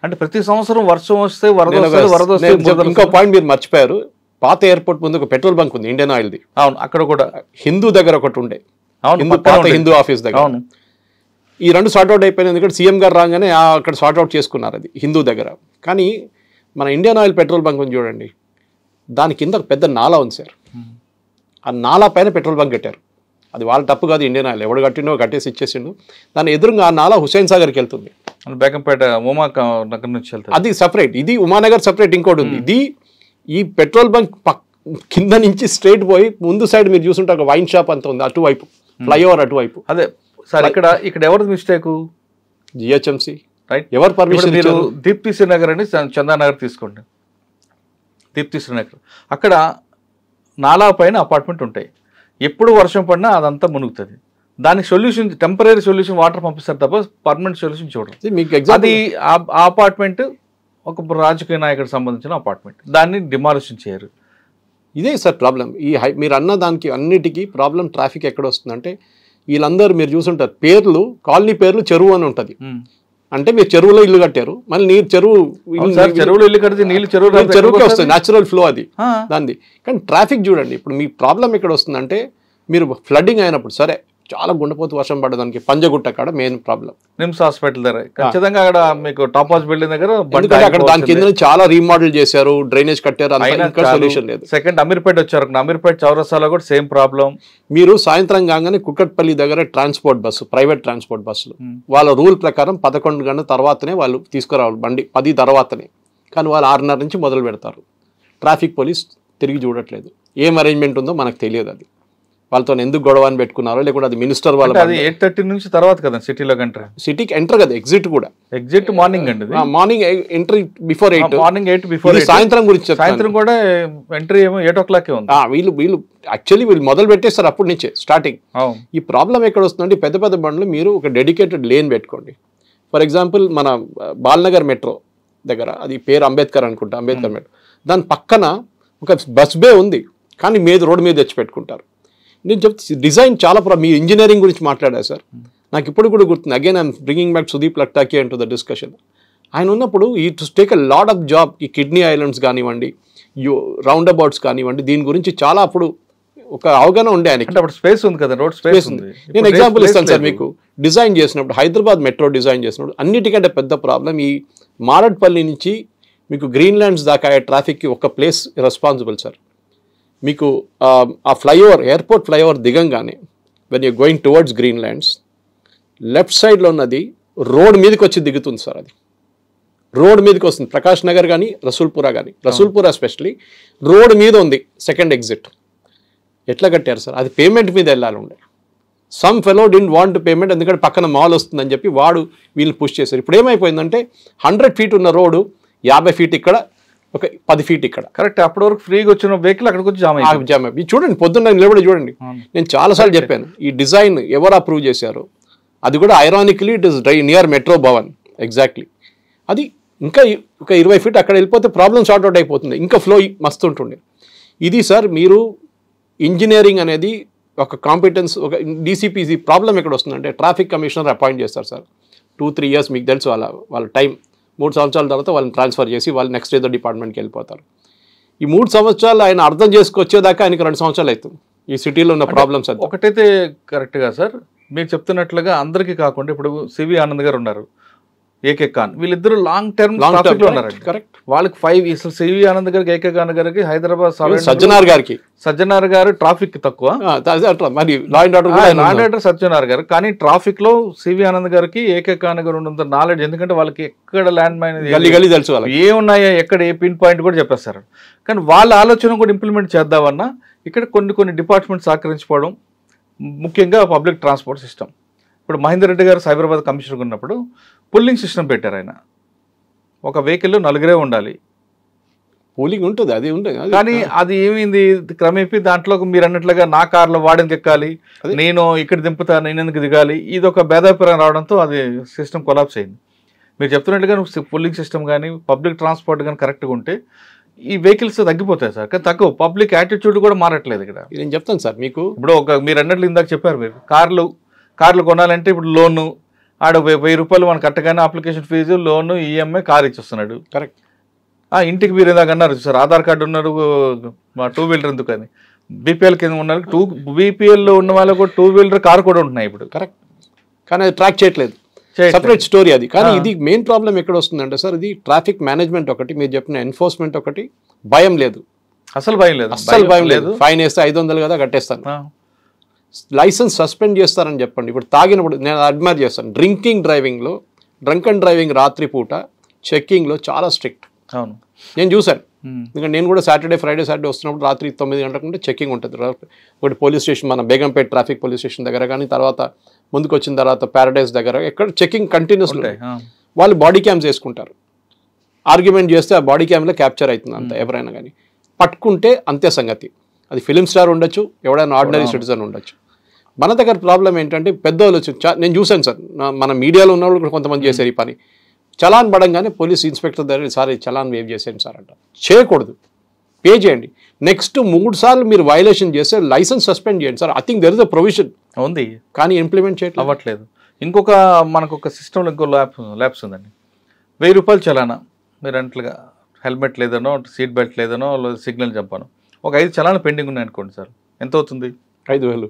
అంటే ప్రతి సంవత్సరం వర్షం వస్తే వరద వస్తే. ఇంకో పాయింట్ మీరు మర్చిపోయారు, పాత ఎయిర్పోర్ట్ ముందు ఒక పెట్రోల్ బంక్ ఉంది ఇండియన్ ఆయిల్ది. అవును, అక్కడ కూడా హిందూ దగ్గర ఒకటి ఉండే, పాత హిందూ ఆఫీస్ దగ్గర. అవును, ఈ 2 సార్ట్అవుట్ అయిపోయినాయి. ఎందుకంటే సీఎం గారు రాగానే అక్కడ సార్ట్అవుట్ చేసుకున్నారు అది హిందూ దగ్గర. కానీ మన ఇండియన్ ఆయిల్ పెట్రోల్ బంక్ ఉంది చూడండి, దాని కింద ఒక పెద్ద నాలా ఉంది సార్. ఆ నాలా పైన పెట్రోల్ బంక్ కట్టారు. అది వాళ్ళ తప్పు కాదు, ఇండియన్ ఆయిల్ ఎవడు కట్టిండో కట్టేసి ఇచ్చేసిండు. దాని ఎదురుగా ఆ నాలా హుస్సేన్ సాగర్కి వెళ్తుంది, బేగంపేట ఉమా నగర్ నుంచి వెళ్తుంది. అది సపరేట్, ఇది ఉమానగర్ సపరేట్, ఇంకోటి ఉంది. ఇది ఈ పెట్రోల్ బంక్ కింద నుంచి స్ట్రైట్ పోయి ముందు సైడ్ మీరు చూసుంటే ఒక వైన్ షాప్ అంత ఉంది అటువైపు, ఫ్లైఓవర్ అటువైపు. అదే సార్, ఇక్కడ ఎవరిది మిస్టేక్? GHMC right. ఎవరు పర్మిషన్? మీరు దీప్తి శ్రీనగర్ అని చందానగర్ తీసుకోండి. దీప్తి శ్రీనగర్ అక్కడ నాలా పైన అపార్ట్మెంట్ ఉంటాయి. ఎప్పుడు వర్షం పడినా అదంతా మునుగుతుంది. దానికి సొల్యూషన్ టెంపరీ సొల్యూషన్ వాటర్ పంపిస్తారు తప్ప పర్మనెంట్ సొల్యూషన్ చూడరు. మీకు అది ఆ అపార్ట్మెంట్ ఒక రాజకీయ నాయకుడికి సంబంధించిన అపార్ట్మెంట్, దాన్ని డిమాలిషన్ చేయరు. ఇదే సార్ ప్రాబ్లం. మీరు అన్న దానికి అన్నిటికీ ప్రాబ్లం ట్రాఫిక్ ఎక్కడ వస్తుందంటే, వీళ్ళందరూ మీరు చూసుంటారు పేర్లు, కాలనీ పేర్లు చెరువు అని ఉంటుంది. అంటే మీరు చెరువులో ఇల్లు కట్టారు, మళ్ళీ నీరు చెరువులో ఇల్లు కడితే నీళ్ళు చెరువుకి వస్తుంది, న్యాచురల్ ఫ్లో అది దాన్ని. కానీ ట్రాఫిక్ చూడండి, ఇప్పుడు మీ ప్రాబ్లం ఎక్కడ వస్తుందంటే, మీరు ఫ్లడ్డింగ్ అయినప్పుడు సరే చాలా గుండెపోతు వర్షం పడడానికి పంజగుట్ట కాడ మెయిన్ ప్రాబ్లం. నిమ్స్ హాస్పిటల్ దగ్గర ఖచ్చితంగా అక్కడ మీకు టాప్ హౌస్ బిల్డింగ్ దగ్గర అక్కడ దాని కింద చాలా రీమోడల్ చేశారు, డ్రైనేజ్ కట్టారు, సొల్యూషన్ లేదు. సెకండ్ అమీర్పేట వచ్చారు, అమీర్పేట చౌరస్తాలో కూడా సేమ్ ప్రాబ్లం. మీరు సాయంత్రం కాగానే కుక్కట్పల్లి దగ్గర ట్రాన్స్పోర్ట్ బస్సు, ప్రైవేట్ ట్రాన్స్పోర్ట్ బస్సులు వాళ్ళ రూల్ ప్రకారం 11 గంటల తర్వాతనే వాళ్ళు తీసుకురావాలి బండి, 10 తర్వాతనే. కానీ వాళ్ళు 6:30 నుంచి మొదలు పెడతారు. ట్రాఫిక్ పోలీస్ తిరిగి చూడట్లేదు. ఏం అరేంజ్మెంట్ ఉందో మనకు తెలియదు. అది వాళ్ళతో ఎందుకు గొడవ అని పెట్టుకున్నారో, లేకుంటే అది మినిస్టర్ వాళ్ళ 8:30 నుంచి తర్వాత కదా సిటీలోకి ఎంటర్. సిటీకి ఎంటర్ కదా, ఎగ్జిట్ కూడా. ఎగ్జిట్ మార్నింగ్ అండి, morning entry before 8, morning 8 before. సాయంత్రం గురించి, సాయంత్రం కూడా ఎంట్రీ ఏమో 8 o'clock ఉంది. వీళ్ళు యాక్చువల్లీ మొదలు పెట్టేస్తారు అప్పటి నుంచే స్టార్టింగ్. ఈ ప్రాబ్లం ఎక్కడ వస్తుందంటే, పెద్ద పెద్ద బండ్లు మీరు ఒక డెడికేటెడ్ లేన్ పెట్టుకోండి. ఫర్ ఎగ్జాంపుల్ మన బాల్నగర్ మెట్రో దగ్గర, అది పేరు అంబేద్కర్ అనుకుంటా, అంబేద్కర్ మెట్రో, దాని పక్కన ఒక బస్ బే ఉంది, కానీ రోడ్డు మీద తెచ్చి పెట్టుకుంటారు. నేను చెప్తే డిజైన్ చాలా మీ ఇంజనీరింగ్ గురించి మాట్లాడారు సార్. నాకు ఇప్పుడు కూడా గుర్తుంది. Again I'm bringing back Sudeep లక్టాకి అండ్ టు ద డిస్కషన్. ఆయన ఉన్నప్పుడు ఈ to take a lot of job. ఈ కిడ్నీ ఐలాండ్స్ కానివ్వండి, రౌండ్ అబౌట్స్ కానివ్వండి, దీని గురించి చాలా అప్పుడు ఒక అవగాహన ఉండే ఆయనకి. అప్పుడు స్పేస్ ఉంది కదా, రోడ్ స్పేస్ ఉంది. నేను ఎగ్జాంపుల్ ఇస్తాను సార్ మీకు. డిజైన్ చేసినప్పుడు, హైదరాబాద్ మెట్రో డిజైన్ చేసినప్పుడు అన్నిటికంటే పెద్ద ప్రాబ్లం ఈ మారడ్పల్లి నుంచి మీకు గ్రీన్లాండ్స్ దాకా ట్రాఫిక్కి ఒక ప్లేస్ రెస్పాన్సిబుల్ సార్. మీకు ఆ ఫ్లైఓవర్, ఎయిర్పోర్ట్ ఫ్లైఓవర్ దిగంగానే when you going towards Greenlands, left సైడ్లో ఉన్నది రోడ్ మీదకి వచ్చి దిగుతుంది సార్. అది రోడ్ మీదకి వస్తుంది. ప్రకాష్ నగర్ కానీ రసూల్పురా కానీ, రసూల్పురా ఎస్పెషలీ రోడ్ మీద ఉంది సెకండ్ ఎగ్జిట్. ఎట్లా కట్టారు సార్? అది పేమెంట్ మీద వెళ్ళాలి ఉండే. Some fellow didn't want payment, ఎందుకంటే పక్కన మాల్ వస్తుందని చెప్పి వీళ్ళు పుష్ చేశారు. ఇప్పుడు ఏమైపోయిందంటే 100 feet ఉన్న రోడ్డు 50 feet ఇక్కడ, ఒక 10 feet ఇక్కడ. కరెక్ట్. అప్పటి వరకు ఫ్రీగా వచ్చిన వెహికల్ అక్కడికి వచ్చి జామ్ అయిపోయి చూడండి, పొద్దున్న నిలబడి చూడండి. నేను చాలాసార్లు చెప్పాను, ఈ డిజైన్ ఎవరు అప్రూవ్ చేశారు. అది కూడా ironically it is near metro Bhavan exactly. అది ఇంకా ఒక 20 feet అక్కడ వెళ్ళిపోతే ప్రాబ్లమ్ సార్ట్ అవుట్ అయిపోతుంది. ఇంకా ఫ్లో మస్తు ఉంటుండే. ఇది సార్ మీరు ఇంజనీరింగ్ అనేది ఒక కాంపిటెన్స్, ఒక డీసీపీసీ ప్రాబ్లం ఎక్కడ వస్తుందంటే, ట్రాఫిక్ కమిషనర్ అపాయింట్ చేస్తారు సార్. 2-3 years మీకు తెలుసు వాళ్ళ టైం. 3 సంవత్సరాల తర్వాత వాళ్ళని ట్రాన్స్ఫర్ చేసి వాళ్ళు నెక్స్ట్ ఏదో డిపార్ట్మెంట్కి వెళ్ళిపోతారు. ఈ 3 సంవత్సరాలు ఆయన అర్థం చేసుకొచ్చేదాకా ఆయనకి 2 సంవత్సరాలు అవుతుంది ఈ సిటీలో ఉన్న ప్రాబ్లమ్స్. అది ఒకటైతే కరెక్ట్గా సార్ మీరు చెప్తున్నట్లుగా అందరికీ కాకుండా, ఇప్పుడు సివి ఆనంద్ గారు ఉన్నారు, ఏకే ఖాన్, వీళ్ళిద్దరు లాంగ్ టర్మ్ ట్రాఫిక్ లో ఉన్నారు. కరెక్ట్. వాళ్ళకి 5 years. సివి ఆనంద్ గారికి, ఏకే ఖాన్ గారికి హైదరాబాద్, సజ్జనార్ గారు ట్రాఫిక్ తక్కువ, మరి లా అండ్ ఆర్డర్ సజ్జనార్ గారు. కానీ ట్రాఫిక్ లో సివి ఆనంద్ గారికి, ఏకే ఖాన్ గారు ఉన్నంత నాలెడ్జ్, ఎందుకంటే వాళ్ళకి ఎక్కడ ల్యాండ్ మైన్ తెలుసు, ఏమున్నాయో ఎక్కడ ఏ పిన్ పాయింట్ కూడా చెప్పేస్తారు. కానీ వాళ్ళ ఆలోచన కూడా ఇంప్లిమెంట్ చేద్దామన్నా ఇక్కడ కొన్ని డిపార్ట్మెంట్స్ సహకరించుకోవడం, ముఖ్యంగా పబ్లిక్ ట్రాన్స్పోర్ట్ సిస్టమ్. ఇప్పుడు మహేందర్ రెడ్డి గారు సైబరాబాద్ కమిషనర్ ఉన్నప్పుడు పుల్లింగ్ సిస్టమ్ పెట్టారు. ఆయన ఒక వెహికల్లో 4 ఉండాలి, పూలింగ్ ఉంటుంది, అది ఉంటుంది. కానీ అది ఏమైంది క్రమేపీ దాంట్లో మీరు అన్నట్లుగా నా కార్లో వాడేందుకు ఎక్కాలి, నేను ఇక్కడ దింపుతా, నేను ఎందుకు దిగాలి, ఇది ఒక భేదాభిప్రాయం రావడంతో అది సిస్టమ్ కొలాప్స్ అయింది. మీరు చెప్తున్నట్టుగా పుల్లింగ్ సిస్టమ్ కానీ పబ్లిక్ ట్రాన్స్పోర్ట్ కానీ కరెక్ట్గా ఉంటే ఈ వెహికల్స్ తగ్గిపోతాయి సార్. కానీ తక్కువ పబ్లిక్ యాటిట్యూడ్ కూడా మారట్లేదు ఇక్కడ. నేను చెప్తాను సార్ మీకు. ఇప్పుడు మీరు అన్నట్లు ఇందాక చెప్పారు, మీరు కార్లు కొనాలంటే ఇప్పుడు లోను ఆడ 1000 రూపాయలు మనం కట్టగానే అప్లికేషన్ ఫీజు, లోను, ఈఎంఐ, కార్ ఇచ్చేస్తున్నాడు. కరెక్ట్. ఇంటికి మీరు ఇందాక అన్నారు సార్, ఆధార్ కార్డు ఉన్నారు, మా 2-wheeler ఎందుకని, బీపీఎల్ కింద ఉన్న బీపీఎల్లో ఉన్న వాళ్ళకు కూడా 2-wheeler కార్ కూడా ఉంటున్నాయి ఇప్పుడు. కరెక్ట్. కానీ అది ట్రాక్ చేయట్లేదు, సపరేట్ స్టోరీ అది. కానీ ఇది మెయిన్ ప్రాబ్లం ఎక్కడ వస్తుందంటే సార్, ఇది ట్రాఫిక్ మేనేజ్మెంట్ ఒకటి, మీరు చెప్పిన ఎన్ఫోర్స్మెంట్ ఒకటి, భయం లేదు, అసలు భయం లేదు. ఫైన్ వేస్తే 500 కదా కట్టేస్తాను, లైసెన్స్ సస్పెండ్ చేస్తారని చెప్పండి. ఇప్పుడు తాగినప్పుడు నేను అడ్మైర్ చేస్తాను, డ్రంక్ అండ్ డ్రైవింగ్ రాత్రి పూట చెక్కింగ్లో చాలా స్ట్రిక్ట్. అవును, నేను చూశాను. ఎందుకంటే నేను కూడా ఫ్రైడే సాటర్డే వస్తున్నప్పుడు రాత్రి 9 గంటలకు ఉంటే చెక్కింగ్ ఉంటుంది. ఒకటి పోలీస్ స్టేషన్, మన బేగంపేట ట్రాఫిక్ పోలీస్ స్టేషన్ దగ్గర, కానీ తర్వాత ముందుకు వచ్చిన తర్వాత ప్యారడైజ్ దగ్గర ఎక్కడ చెక్కింగ్ కంటిన్యూస్ ఉంటాయి. వాళ్ళు బాడీ క్యామ్స్ వేసుకుంటారు. ఆర్గ్యుమెంట్ చేస్తే ఆ బాడీ క్యామ్లో క్యాప్చర్ అవుతుంది అంత. ఎవరైనా కానీ పట్టుకుంటే అంతే సంగతి. అది ఫిలిం స్టార్ ఉండొచ్చు, ఎవడైనా ఆర్డినరీ సిటిజన్ ఉండొచ్చు. మన దగ్గర ప్రాబ్లం ఏంటంటే పెద్దవాళ్ళు వచ్చి, నేను చూశాను సార్, మన మీడియాలో ఉన్నవాళ్ళు కూడా కొంతమంది చేశారు ఈ పని. చలాన్ పడంగానే పోలీస్ ఇన్స్పెక్టర్ దగ్గర, సార్ చలాన్ వేవ్ చేసేయండి సార్ అంట. చేయకూడదు, పే చేయండి. నెక్స్ట్ 3 సార్లు మీరు వైలేషన్ చేస్తే లైసెన్స్ సస్పెండ్ చేయండి sir. I think there is a provision ఉంది, కానీ ఇంప్లిమెంట్ చేయట్లేదు, అవ్వట్లేదు. మనకు ఒక సిస్టంలో ఇంకో ల్యాబ్స్ ఉందండి. 1000 రూపాయలు చలానా, మీరు అంటలుగా హెల్మెట్ లేదనో, సీట్ బెల్ట్ లేదనో, సిగ్నల్ జంపాను, ఒక 5 చలానా పెండింగ్ ఉన్నాయి అనుకోండి సార్, ఎంత అవుతుంది? 5000.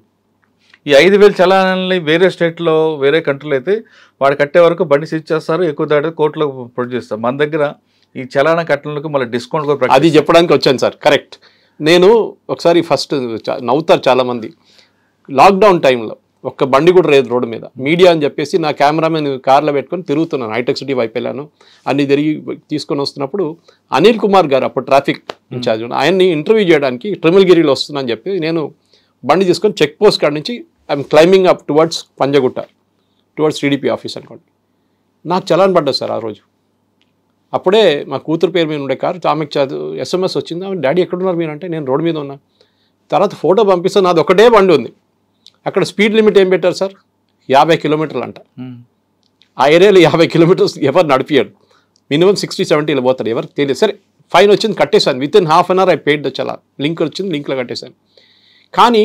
ఈ 5000 చలానాలని వేరే స్టేట్లో, వేరే కంట్రీలో అయితే వాడు కట్టే వరకు బండి సీజ్ చేస్తారు, ఎక్కువ దాటి కోర్టులో ప్రొడ్యూస్ చేస్తారు. మన దగ్గర ఈ చలానా కట్టడానికి మళ్ళీ డిస్కౌంట్ కూడా. అది చెప్పడానికి వచ్చాను సార్. కరెక్ట్. నేను ఒకసారి ఫస్ట్ నవ్వుతారు చాలామంది, లాక్డౌన్ టైంలో ఒక్క బండి కూడా లేదు రోడ్డు మీద. మీడియా అని చెప్పేసి నా కెమెరామెన్ కార్లో పెట్టుకొని తిరుగుతున్నాను, హైటెక్ సిటీ వైపు వెళ్ళాను, అన్ని తిరిగి తీసుకొని వస్తున్నప్పుడు అనిల్ కుమార్ గారు అప్పుడు ట్రాఫిక్ ఇన్ఛార్జ్, ఆయన్ని ఇంటర్వ్యూ చేయడానికి ట్రిమిల్గిరిలో వస్తున్నా అని చెప్పి నేను బండి తీసుకొని చెక్ పోస్ట్ కాడ నుంచి I'm climbing up towards Panjagutta, towards TDP office అనుకోండి. నాకు చలాన్ పడ్డది సార్ ఆ రోజు. అప్పుడే మా కూతురు పేరు మీద ఉండే కారు, ఆమెకు SMS వచ్చింది, ఆమె డాడీ ఎక్కడున్నారు మీరు అంటే నేను రోడ్డు మీద ఉన్నా. తర్వాత ఫోటో పంపిస్తాను, నాది ఒకటే బండి ఉంది. అక్కడ స్పీడ్ లిమిట్ ఏం పెట్టారు సార్, 50 కిలోమీటర్లు అంట. ఆ ఏరియాలో 50 కిలోమీటర్స్ ఎవరు నడిపియాడు, మినిమం 60-70 పోతారు, ఎవరికి తెలియదు. సరే ఫైన్ వచ్చింది, కట్టేశాను. Within half an hour I paid the challan. Link వచ్చింది, లింక్లో కట్టేశాను. కానీ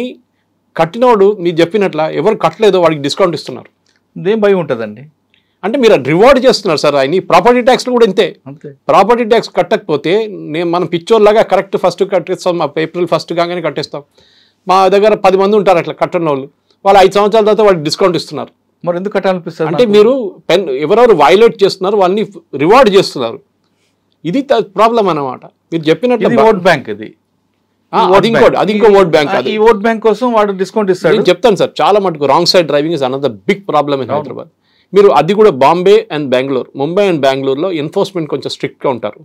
కట్టినవాడు మీరు చెప్పినట్ల ఎవరు కట్టలేదో వాడికి డిస్కౌంట్ ఇస్తున్నారు. దేం భయం ఉంటుందండి అంటే మీరు రివార్డ్ చేస్తున్నారు సార్. ఆయన ప్రాపర్టీ ట్యాక్స్లు కూడా ఇంతే. ప్రాపర్టీ ట్యాక్స్ కట్టకపోతే మనం పిచ్చోర్లాగా కరెక్ట్ ఫస్ట్ కట్టేస్తాం, ఏప్రిల్ 1 కాగానే కట్టేస్తాం. మా దగ్గర 10 మంది ఉంటారు అట్లా కట్టని వాళ్ళు 5 సంవత్సరాల తర్వాత వాళ్ళకి డిస్కౌంట్ ఇస్తున్నారు. మరి ఎందుకు కట్టాలనిపిస్తుంది అంటే మీరు ఎవరెవరు వైలేట్ చేస్తున్నారు వాళ్ళని రివార్డ్ చేస్తున్నారు. ఇది ప్రాబ్లం అన్నమాట. మీరు చెప్పినట్టు ఓట్ బ్యాంక్ ఇది, అది ఇంకో ఓట్ బ్యాంక్. ఈ ఓట్ బ్యాంక్ కోసం వాడు డిస్కౌంట్ ఇస్తాడు. నేను చెప్తాను సార్, చాలా మటుకు wrong side driving is another big problem in Hyderabad. మీరు అది కూడా బాంబే అండ్ బెంగళూరు, ముంబై అండ్ బెంగళూరులో ఎన్ఫోర్స్మెంట్ కొంచెం స్ట్రిక్ట్గా ఉంటారు.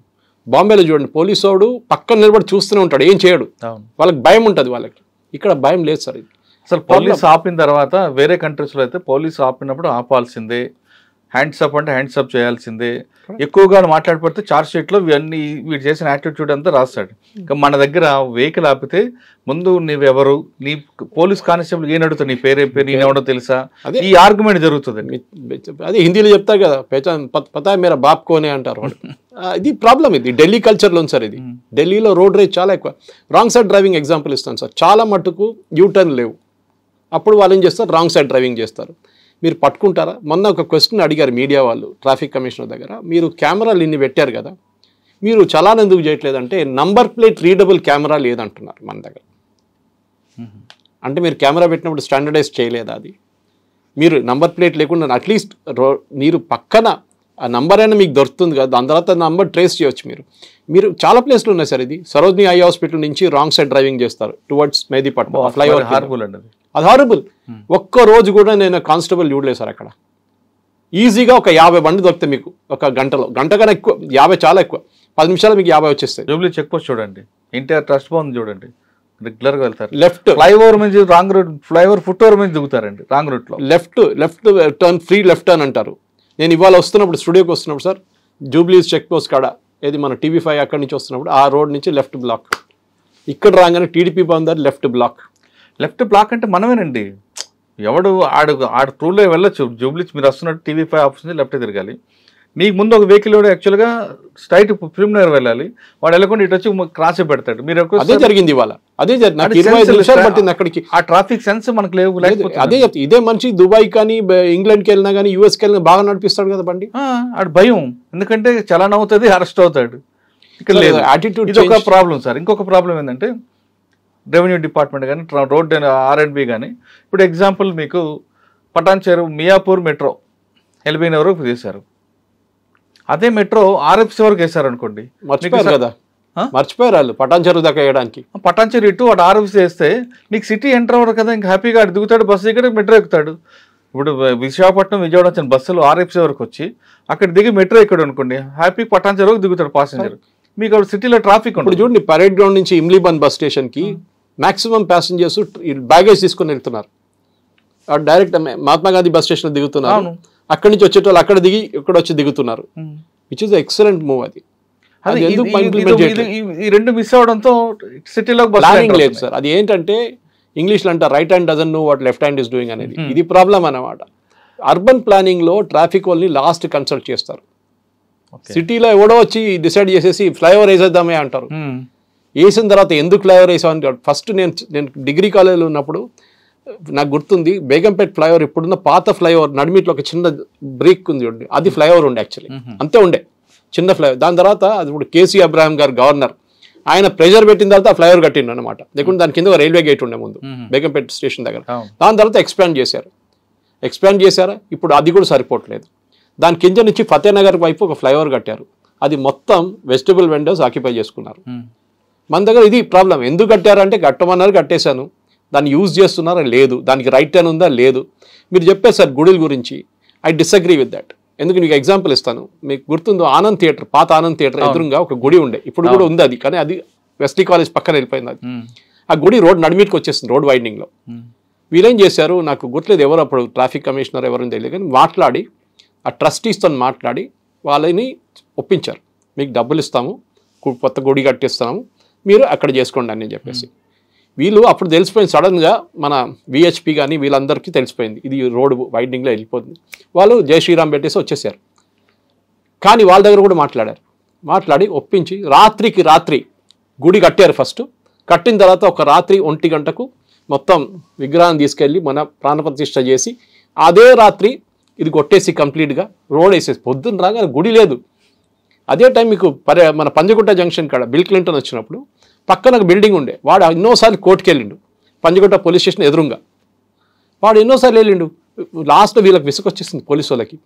బాంబేలో చూడండి, పోలీసు వాడు పక్కన నిలబడి చూస్తూనే ఉంటాడు, ఏం చేయడు, వాళ్ళకి భయం ఉంటుంది. వాళ్ళకి ఇక్కడ భయం లేదు సార్. ఇది అసలు పోలీస్ ఆపిన తర్వాత వేరే కంట్రీస్లో అయితే పోలీసు ఆపినప్పుడు ఆపాల్సిందే, హ్యాండ్స్ అప్ అంటే హ్యాండ్స్ అప్ చేయాల్సిందే. ఎక్కువగా మాట్లాడిపోతే చార్జ్ షీట్లో ఇవన్నీ వీడు చేసిన యాటిట్యూడ్ అంతా రాస్తాడు. ఇంకా మన దగ్గర వెహికల్ ఆపితే ముందు నీవెవరు, నీ పోలీస్ కానిస్టేబుల్ ఏం అడుగుతావు, నీ పేరు నేనెవడో తెలుసా, ఈ ఆర్గ్యుమెంట్ జరుగుతుంది. అదే హిందీలో చెప్తారు కదా, పతా మేరా బాప్ కోనే అంటారు. ఇది ప్రాబ్లం. ఇది ఢిల్లీ కల్చర్లో ఉంది సార్. ఇది ఢిల్లీలో రోడ్ రేజ్ చాలా ఎక్కువ. రాంగ్ సైడ్ డ్రైవింగ్ ఎగ్జాంపుల్ ఇస్తాను సార్. చాలా మట్టుకు యూటర్న్ లేవు, అప్పుడు వాళ్ళు ఏం చేస్తారు, రాంగ్ సైడ్ డ్రైవింగ్ చేస్తారు. మీరు పట్టుకుంటారా? మొన్న ఒక క్వశ్చన్ అడిగారు మీడియా వాళ్ళు ట్రాఫిక్ కమిషనర్ దగ్గర, మీరు కెమెరాలు ఇన్ని పెట్టారు కదా, మీరు చలాన్ ఎందుకు చేయట్లేదంటే నంబర్ ప్లేట్ రీడబుల్ కెమెరా లేదంటున్నారు మన దగ్గర. అంటే మీరు కెమెరా పెట్టినప్పుడు స్టాండర్డైజ్ చేయలేదా? అది మీరు నంబర్ ప్లేట్ లేకుండా అట్లీస్ట్ మీరు పక్కన ఆ నంబర్ అయినా మీకు దొరుకుతుంది కదా, దాని తర్వాత నంబర్ ట్రేస్ చేయొచ్చు. మీరు చాలా ప్లేస్లు ఉన్నాయి సార్. ఇది సరోజిని ఐ హాస్పిటల్ నుంచి రాంగ్ సైడ్ డ్రైవింగ్ చేస్తారు టువర్డ్స్ మెహదీపట్నం ఫ్లైఓవర్. అది హారబుల్. ఒక్క రోజు కూడా నేను కానిస్టేబుల్ చూడలేదు సార్ అక్కడ. ఈజీగా ఒక 50 బండి దొరికితే మీకు ఒక గంటలో, గంట కన్నా ఎక్కువ, 50 చాలా ఎక్కువ, 10 నిమిషాలు మీకు 50 వచ్చేస్తాయి. జూబ్లీ చెక్ పోస్ట్ చూడండి, ఎన్టీఆర్ ట్రస్ట్ భవన్ చూడండి, రెగ్యులర్ గా వెళ్తారు. లెఫ్ట్ ఫ్లైఓవర్ నుంచి wrong route, flyover foot over నుంచి దిగుతారండి రాంగ్ రూట్ లో. Left turn, free left turn అంటారు. నేను ఇవాళ వస్తున్నప్పుడు స్టూడియోకి వస్తున్నప్పుడు సార్, జూబ్లీస్ చెక్ పోస్ట్ కాడ ఏది మన TV5 అక్కడి నుంచి వస్తున్నప్పుడు ఆ రోడ్ నుంచి లెఫ్ట్ బ్లాక్, ఇక్కడ రాగానే టీడీపీ బాగుంది లెఫ్ట్ బ్లాక్. లెఫ్ట్ బ్లాక్ అంటే మనమేనండి, ఎవడు ఆడు ట్రూలో వెళ్ళొచ్చు. జూబ్లీస్ మీరు వస్తున్నట్టు TV5 ఆఫీస్ నుంచి లెఫ్ట్ తిరగాలి. మీకు ముందు ఒక వెహికల్ యాక్చువల్గా స్ట్రైట్ ఫిల్మ్ నగర్ వెళ్ళాలి, వాడు వెళ్ళకుండా ఇటు వచ్చి క్రాస్ పెడతాడు. మీరు అదే జరిగింది ఇవాళ, అదే 25 నిమిషాలు పట్టింది అక్కడికి. ఆ ట్రాఫిక్ సెన్స్ మనకు లేవు. అదే చెప్తా, ఇదే మనిషి దుబాయ్ కానీ ఇంగ్లాండ్కి వెళ్ళినా కానీ యూఎస్కి వెళ్ళినా బాగా నడిపిస్తాడు కదా బండి. ఆడు భయం, ఎందుకంటే చలాన్ అవుతుంది, అరెస్ట్ అవుతాడు. ఇక్కడ లేదు యాటిట్యూడ్. ఇది ఒక ప్రాబ్లం సార్. ఇంకొక ప్రాబ్లం ఏంటంటే రెవెన్యూ డిపార్ట్మెంట్ కానీ రోడ్ R&B కానీ, ఇప్పుడు ఎగ్జాంపుల్ మీకు పటాన్చెరు మియాపూర్ మెట్రో ఎల్బీ నగర్ వరకు తీశారు. అదే మెట్రో RFC వరకు వేశారు అనుకోండి, మర్చిపోయారు కదా, మర్చిపోయారు వాళ్ళు పటాన్చెరు దాకా వేయడానికి. పటాన్చెరు ఇటు వాడు RFC వేస్తే నీకు సిటీ ఎంటర్ అవ్వరు కదా, ఇంకా హ్యాపీగా దిగుతాడు, బస్సు ఇక్కడ మెట్రో ఎక్కుతాడు. ఇప్పుడు విశాఖపట్నం విజయవాడ వచ్చిన బస్సులు RFC వరకు వచ్చి అక్కడ దిగి మెట్రో ఎక్కడు అనుకోండి, హ్యాపీ పటాన్చెరు వరకు దిగుతాడు ప్యాసింజర్. మీకు అక్కడ సిటీలో ట్రాఫిక్ ఉంటుంది. చూడండి, పరేడ్ గ్రౌండ్ నుంచి ఇమ్లీబన్ బస్ స్టేషన్కి మాక్సిమం ప్యాసింజర్స్ బ్యాగేజ్ తీసుకుని వెళ్తున్నారు. Direct Mahatma Gandhi bus station దిగుతున్నారు, అక్కడి నుంచి వచ్చేటోళ్ళు అక్కడ దిగి ఇక్కడ వచ్చి దిగుతున్నారు, విచ్ ఇస్ ఎక్సలెంట్ మూవ్. అది ఈ రెండు మిస్ అవడంతో సిటీలో ప్లానింగ్ లేదు సార్. అది ఏంటంటే ఇంగ్లీష్లో అంటారు right hand doesn't know what left hand is doing అనేది. ఇది ప్రాబ్లం అన్నమాట. అర్బన్ ప్లానింగ్ లో ట్రాఫిక్ వాళ్ళని లాస్ట్ కన్సల్ట్ చేస్తారు. సిటీలో ఎవడో వచ్చి డిసైడ్ చేసేసి ఫ్లైఓవర్ వేసేద్దామే అంటారు. వేసిన తర్వాత ఎందుకు ఫ్లైఓవర్ వేసామని ఫస్ట్ నేను డిగ్రీ కాలేజీలో ఉన్నప్పుడు నాకు గుర్తుంది, బేగంపేట్ ఫ్లైఓవర్ ఇప్పుడున్న పాత ఫ్లైఓవర్ నడిమిట్లో ఒక చిన్న బ్రేక్ ఉంది చూడండి, అది ఫ్లైఓవర్ ఉండే యాక్చువల్లీ, అంతే ఉండే చిన్న ఫ్లైఓవర్. దాని తర్వాత అది ఇప్పుడు KC అబ్రాహం గారు గవర్నర్, ఆయన ప్రెజర్ పెట్టిన తర్వాత ఆ ఫ్లైఓవర్ కట్టిండు అనమాట. లేకుంటే దాని కింద రైల్వే గేట్ ఉండే ముందు బేగంపేట్ స్టేషన్ దగ్గర. దాని తర్వాత ఎక్స్పాండ్ చేశారా, ఇప్పుడు అది కూడా సరిపోవట్లేదు. దాని కింద నుంచి ఫతేనగర్ వైపు ఒక ఫ్లైఓవర్ కట్టారు, అది మొత్తం వెజిటబుల్ వెండర్స్ ఆక్యుపై చేసుకున్నారు. మన దగ్గర ఇది ప్రాబ్లం. ఎందుకు కట్టారంటే కట్టమన్నారు, కట్టేశాను, దాన్ని యూజ్ చేస్తున్నారా లేదు, దానికి రైట్ టర్న్ ఉందా లేదు. మీరు చెప్పారు సార్ గుడిల గురించి, ఐ డిసగ్రీ విత్ దట్. ఎందుకు మీకు ఎగ్జాంపుల్ ఇస్తాను. మీకు గుర్తుందో ఆనంద్ థియేటర్, పాత ఆనంద్ థియేటర్ ఎదురుగా ఒక గుడి ఉండే, ఇప్పుడు కూడా ఉంది అది, కానీ అది వెస్లీ కాలేజ్ పక్కన వెళ్ళిపోయింది అది. ఆ గుడి రోడ్ నడిమిటికి వచ్చేస్తుంది, రోడ్ వైండింగ్లో. వీళ్ళేం చేశారు నాకు గుర్తులేదు, ఎవరు అప్పుడు ట్రాఫిక్ కమిషనర్ ఎవరైనా తెలియదు, కానీ మాట్లాడి ఆ ట్రస్టీస్తో మాట్లాడి వాళ్ళని ఒప్పించారు. మీకు డబ్బులు ఇస్తాము, కొత్త గుడి కట్టిస్తాము, మీరు అక్కడ చేసుకోండి అని చెప్పేసి. వీళ్ళు అప్పుడు తెలిసిపోయింది సడన్గా, మన విహెచ్పి కానీ వీళ్ళందరికీ తెలిసిపోయింది ఇది రోడ్ వైండింగ్లో వెళ్ళిపోతుంది. వాళ్ళు జై శ్రీరామ్ పెట్టేసి వచ్చేసారు. కానీ వాళ్ళ దగ్గర కూడా మాట్లాడి ఒప్పించి రాత్రికి రాత్రి గుడి కట్టారు. ఫస్ట్ కట్టిన తర్వాత ఒక రాత్రి 1 గంటకు మొత్తం విగ్రహాన్ని తీసుకెళ్ళి మన ప్రాణప్రతిష్ఠ చేసి అదే రాత్రి ఇది కొట్టేసి కంప్లీట్గా రోడ్ వేసేసి పొద్దున్న రాగా గుడి లేదు. అదే టైం మీకు మన పంజగుట్ట జంక్షన్ కాడ బిల్ క్లింటన్ వచ్చినప్పుడు పక్కన ఒక బిల్డింగ్ ఉండే, వాడు ఎన్నోసార్లు కోర్టుకు వెళ్ళిండు, పంజగుట్ట పోలీస్ స్టేషన్ ఎదురుగా వాడు ఎన్నోసార్లు వెళ్ళిండు. లాస్ట్లో వీళ్ళకి విసుకొచ్చేసింది పోలీసు వాళ్ళకి.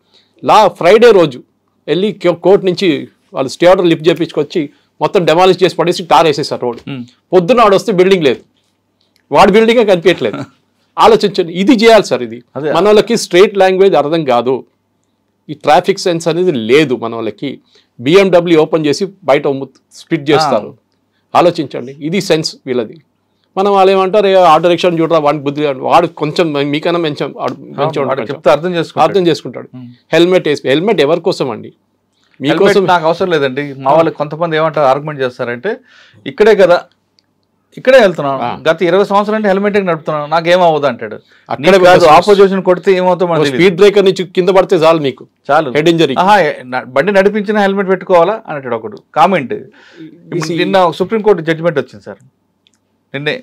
ఫ్రైడే రోజు వెళ్ళి కోర్టు నుంచి వాళ్ళు స్టే ఆర్డర్ లిఫ్ట్ చేయించుకొచ్చి మొత్తం డెమాలిష్ చేసి పడేసి టార్ వేసేసారు రోడ్. పొద్దున్న వాడు వస్తే బిల్డింగ్ లేదు, వాడి బిల్డింగే కనిపించట్లేదు. ఆలోచించండి, ఇది చేయాలి సార్. ఇది మన వాళ్ళకి స్ట్రైట్ లాంగ్వేజ్ అర్థం కాదు, ఈ ట్రాఫిక్ సెన్స్ అనేది లేదు మన వాళ్ళకి. BMW ఓపెన్ చేసి బయట స్పిట్ చేస్తారు. ఆలోచించండి, ఇది సెన్స్ వీళ్ళది. మనం వాళ్ళు ఏమంటారు, ఆటో రిక్షాని చూడరా వాడికి బుద్ధి, వాడు కొంచెం మీకన్నా అర్థం చేసుకుంటాడు. హెల్మెట్ ఎవరి కోసం అండి? మీకోసం నాకు అవసరం లేదండి. మా వాళ్ళు కొంతమంది ఏమంటారు, ఆర్గ్యుమెంట్ చేస్తారంటే ఇక్కడే వెళ్తున్నాను, గత 20 సంవత్సరాలు హెల్మెట్ నడుపుతున్నాను, నాకేమవుదు అంటాడు. ఆపోజిషన్ కొడితే ఏమవుతాం, స్పీడ్ బ్రేకర్ నుంచి కింద పడితే చాలు, మీకు చాలు హెడ్ ఇంజరీ. బండి నడిపించిన హెల్మెట్ పెట్టుకోవాలా అంటాడు ఒకడు కామెంట్. నిన్న సుప్రీంకోర్టు జడ్జిమెంట్ వచ్చింది సార్, నిన్నే.